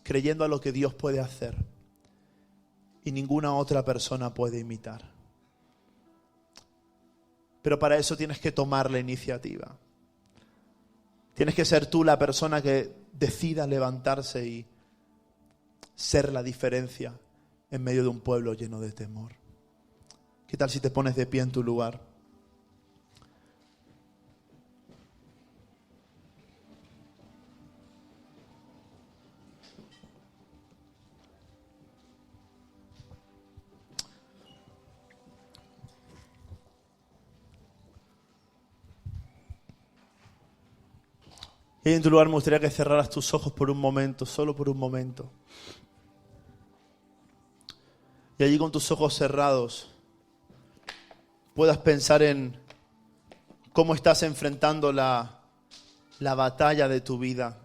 creyendo a lo que Dios puede hacer y ninguna otra persona puede imitar. Pero para eso tienes que tomar la iniciativa. Tienes que ser tú la persona que decida levantarse y ser la diferencia en medio de un pueblo lleno de temor. ¿Qué tal si te pones de pie en tu lugar? Y en tu lugar me gustaría que cerraras tus ojos por un momento, solo por un momento. Y allí con tus ojos cerrados puedas pensar en cómo estás enfrentando la batalla de tu vida.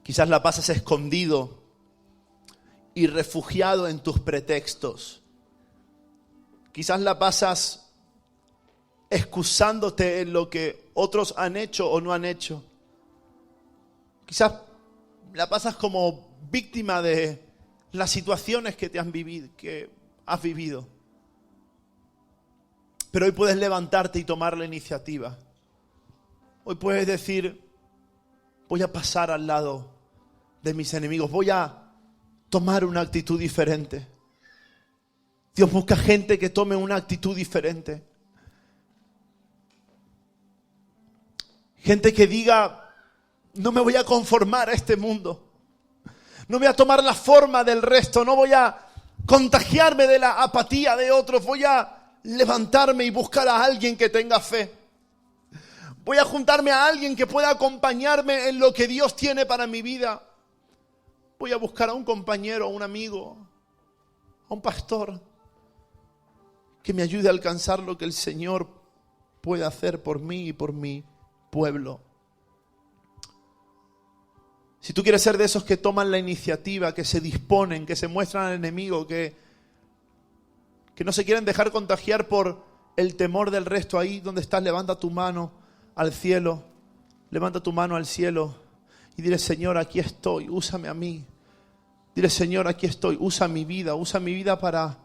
Quizás la pasas escondido y refugiado en tus pretextos. Quizás la pasas excusándote en lo que otros han hecho o no han hecho. Quizás la pasas como víctima de las situaciones que has vivido. Pero hoy puedes levantarte y tomar la iniciativa. Hoy puedes decir, voy a pasar al lado de mis enemigos. Voy a tomar una actitud diferente. Dios busca gente que tome una actitud diferente. Gente que diga, no me voy a conformar a este mundo. No voy a tomar la forma del resto. No voy a contagiarme de la apatía de otros. Voy a levantarme y buscar a alguien que tenga fe. Voy a juntarme a alguien que pueda acompañarme en lo que Dios tiene para mi vida. Voy a buscar a un compañero, a un amigo, a un pastor que me ayude a alcanzar lo que el Señor puede hacer por mí y por mi pueblo. Si tú quieres ser de esos que toman la iniciativa, que se disponen, que se muestran al enemigo, que no se quieren dejar contagiar por el temor del resto, ahí donde estás, levanta tu mano al cielo, levanta tu mano al cielo y dile, Señor, aquí estoy, úsame a mí. Dile, Señor, aquí estoy, usa mi vida para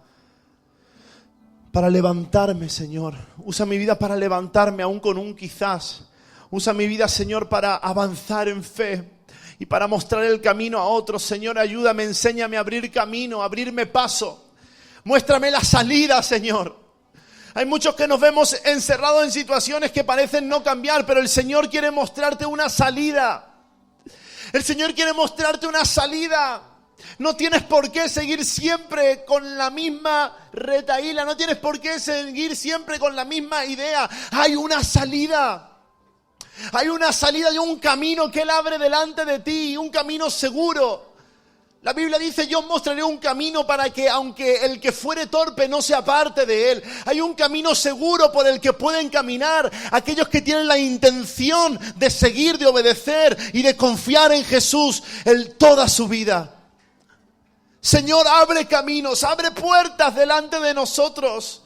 levantarme, Señor. Usa mi vida para levantarme aún con un quizás. Usa mi vida, Señor, para avanzar en fe y para mostrar el camino a otros. Señor, ayúdame, enséñame a abrir camino, a abrirme paso. Muéstrame la salida, Señor. Hay muchos que nos vemos encerrados en situaciones que parecen no cambiar, pero el Señor quiere mostrarte una salida. El Señor quiere mostrarte una salida. No tienes por qué seguir siempre con la misma retahíla, no tienes por qué seguir siempre con la misma idea. Hay una salida. Hay una salida y un camino que Él abre delante de ti, un camino seguro. La Biblia dice, yo os mostraré un camino para que, aunque el que fuere torpe no se aparte de él. Hay un camino seguro por el que pueden caminar aquellos que tienen la intención de seguir, de obedecer y de confiar en Jesús en toda su vida. Señor, abre caminos, abre puertas delante de nosotros.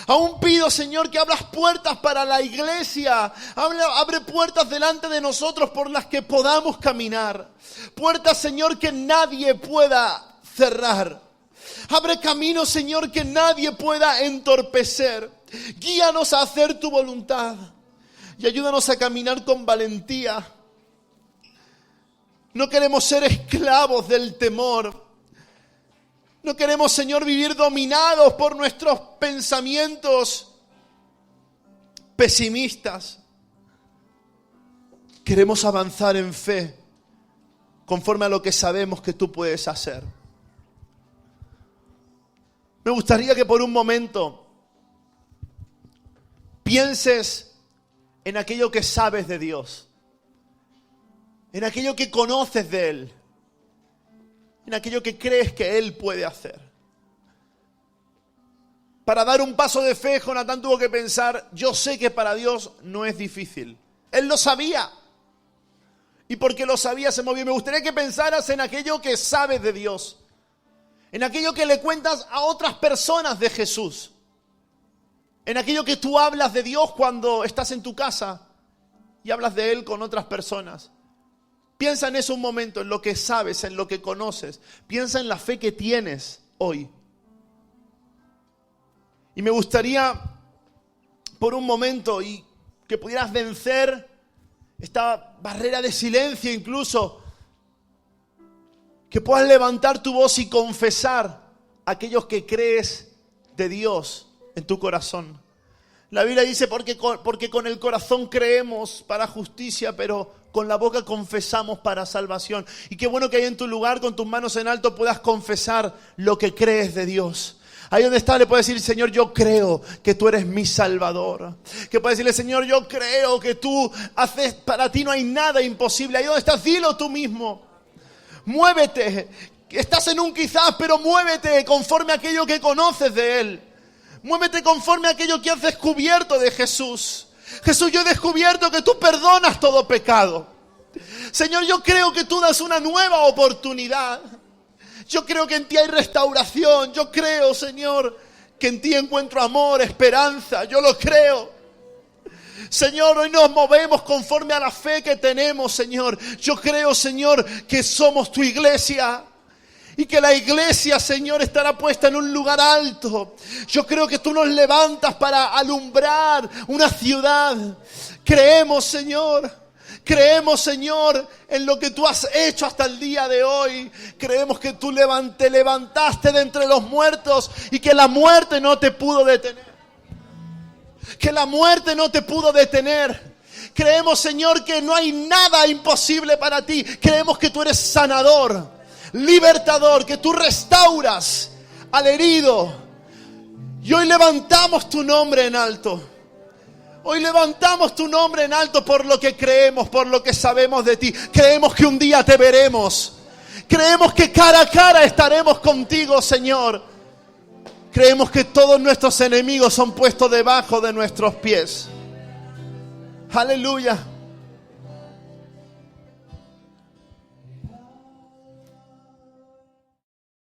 Aún pido, Señor, que abras puertas para la iglesia. Abre puertas delante de nosotros por las que podamos caminar. Puertas, Señor, que nadie pueda cerrar. Abre caminos, Señor, que nadie pueda entorpecer. Guíanos a hacer tu voluntad. Y ayúdanos a caminar con valentía. No queremos ser esclavos del temor. No queremos, Señor, vivir dominados por nuestros pensamientos pesimistas. Queremos avanzar en fe conforme a lo que sabemos que tú puedes hacer. Me gustaría que por un momento pienses en aquello que sabes de Dios, en aquello que conoces de Él, en aquello que crees que Él puede hacer. Para dar un paso de fe, Jonatán tuvo que pensar, yo sé que para Dios no es difícil. Él lo sabía. Y porque lo sabía se movió. Me gustaría que pensaras en aquello que sabes de Dios. En aquello que le cuentas a otras personas de Jesús. En aquello que tú hablas de Dios cuando estás en tu casa y hablas de Él con otras personas. Piensa en eso un momento, en lo que sabes, en lo que conoces. Piensa en la fe que tienes hoy. Y me gustaría, por un momento, y que pudieras vencer esta barrera de silencio incluso, que puedas levantar tu voz y confesar a aquellos que crees de Dios en tu corazón. La Biblia dice, porque con el corazón creemos para justicia, pero con la boca confesamos para salvación. Y qué bueno que ahí en tu lugar, con tus manos en alto, puedas confesar lo que crees de Dios. Ahí donde está le puedes decir, Señor, yo creo que tú eres mi Salvador. Que puedes decirle, Señor, yo creo que tú haces, para ti no hay nada imposible. Ahí donde estás, dilo tú mismo. Muévete. Estás en un quizás, pero muévete conforme a aquello que conoces de Él. Muévete conforme a aquello que has descubierto de Jesús. Jesús, yo he descubierto que tú perdonas todo pecado. Señor, yo creo que tú das una nueva oportunidad. Yo creo que en ti hay restauración. Yo creo, Señor, que en ti encuentro amor, esperanza. Yo lo creo. Señor, hoy nos movemos conforme a la fe que tenemos, Señor. Yo creo, Señor, que somos tu iglesia. Y que la iglesia, Señor, estará puesta en un lugar alto. Yo creo que tú nos levantas para alumbrar una ciudad. Creemos, Señor, Creemos, Señor, en lo que tú has hecho hasta el día de hoy. Creemos que tú te levantaste de entre los muertos y que la muerte no te pudo detener. Que la muerte no te pudo detener. Creemos, Señor, que no hay nada imposible para ti. Creemos que tú eres sanador, libertador, que tú restauras al herido. Y hoy levantamos tu nombre en alto. Hoy levantamos tu nombre en alto por lo que creemos, por lo que sabemos de ti. Creemos que un día te veremos. Creemos que cara a cara estaremos contigo, Señor. Creemos que todos nuestros enemigos son puestos debajo de nuestros pies. Aleluya.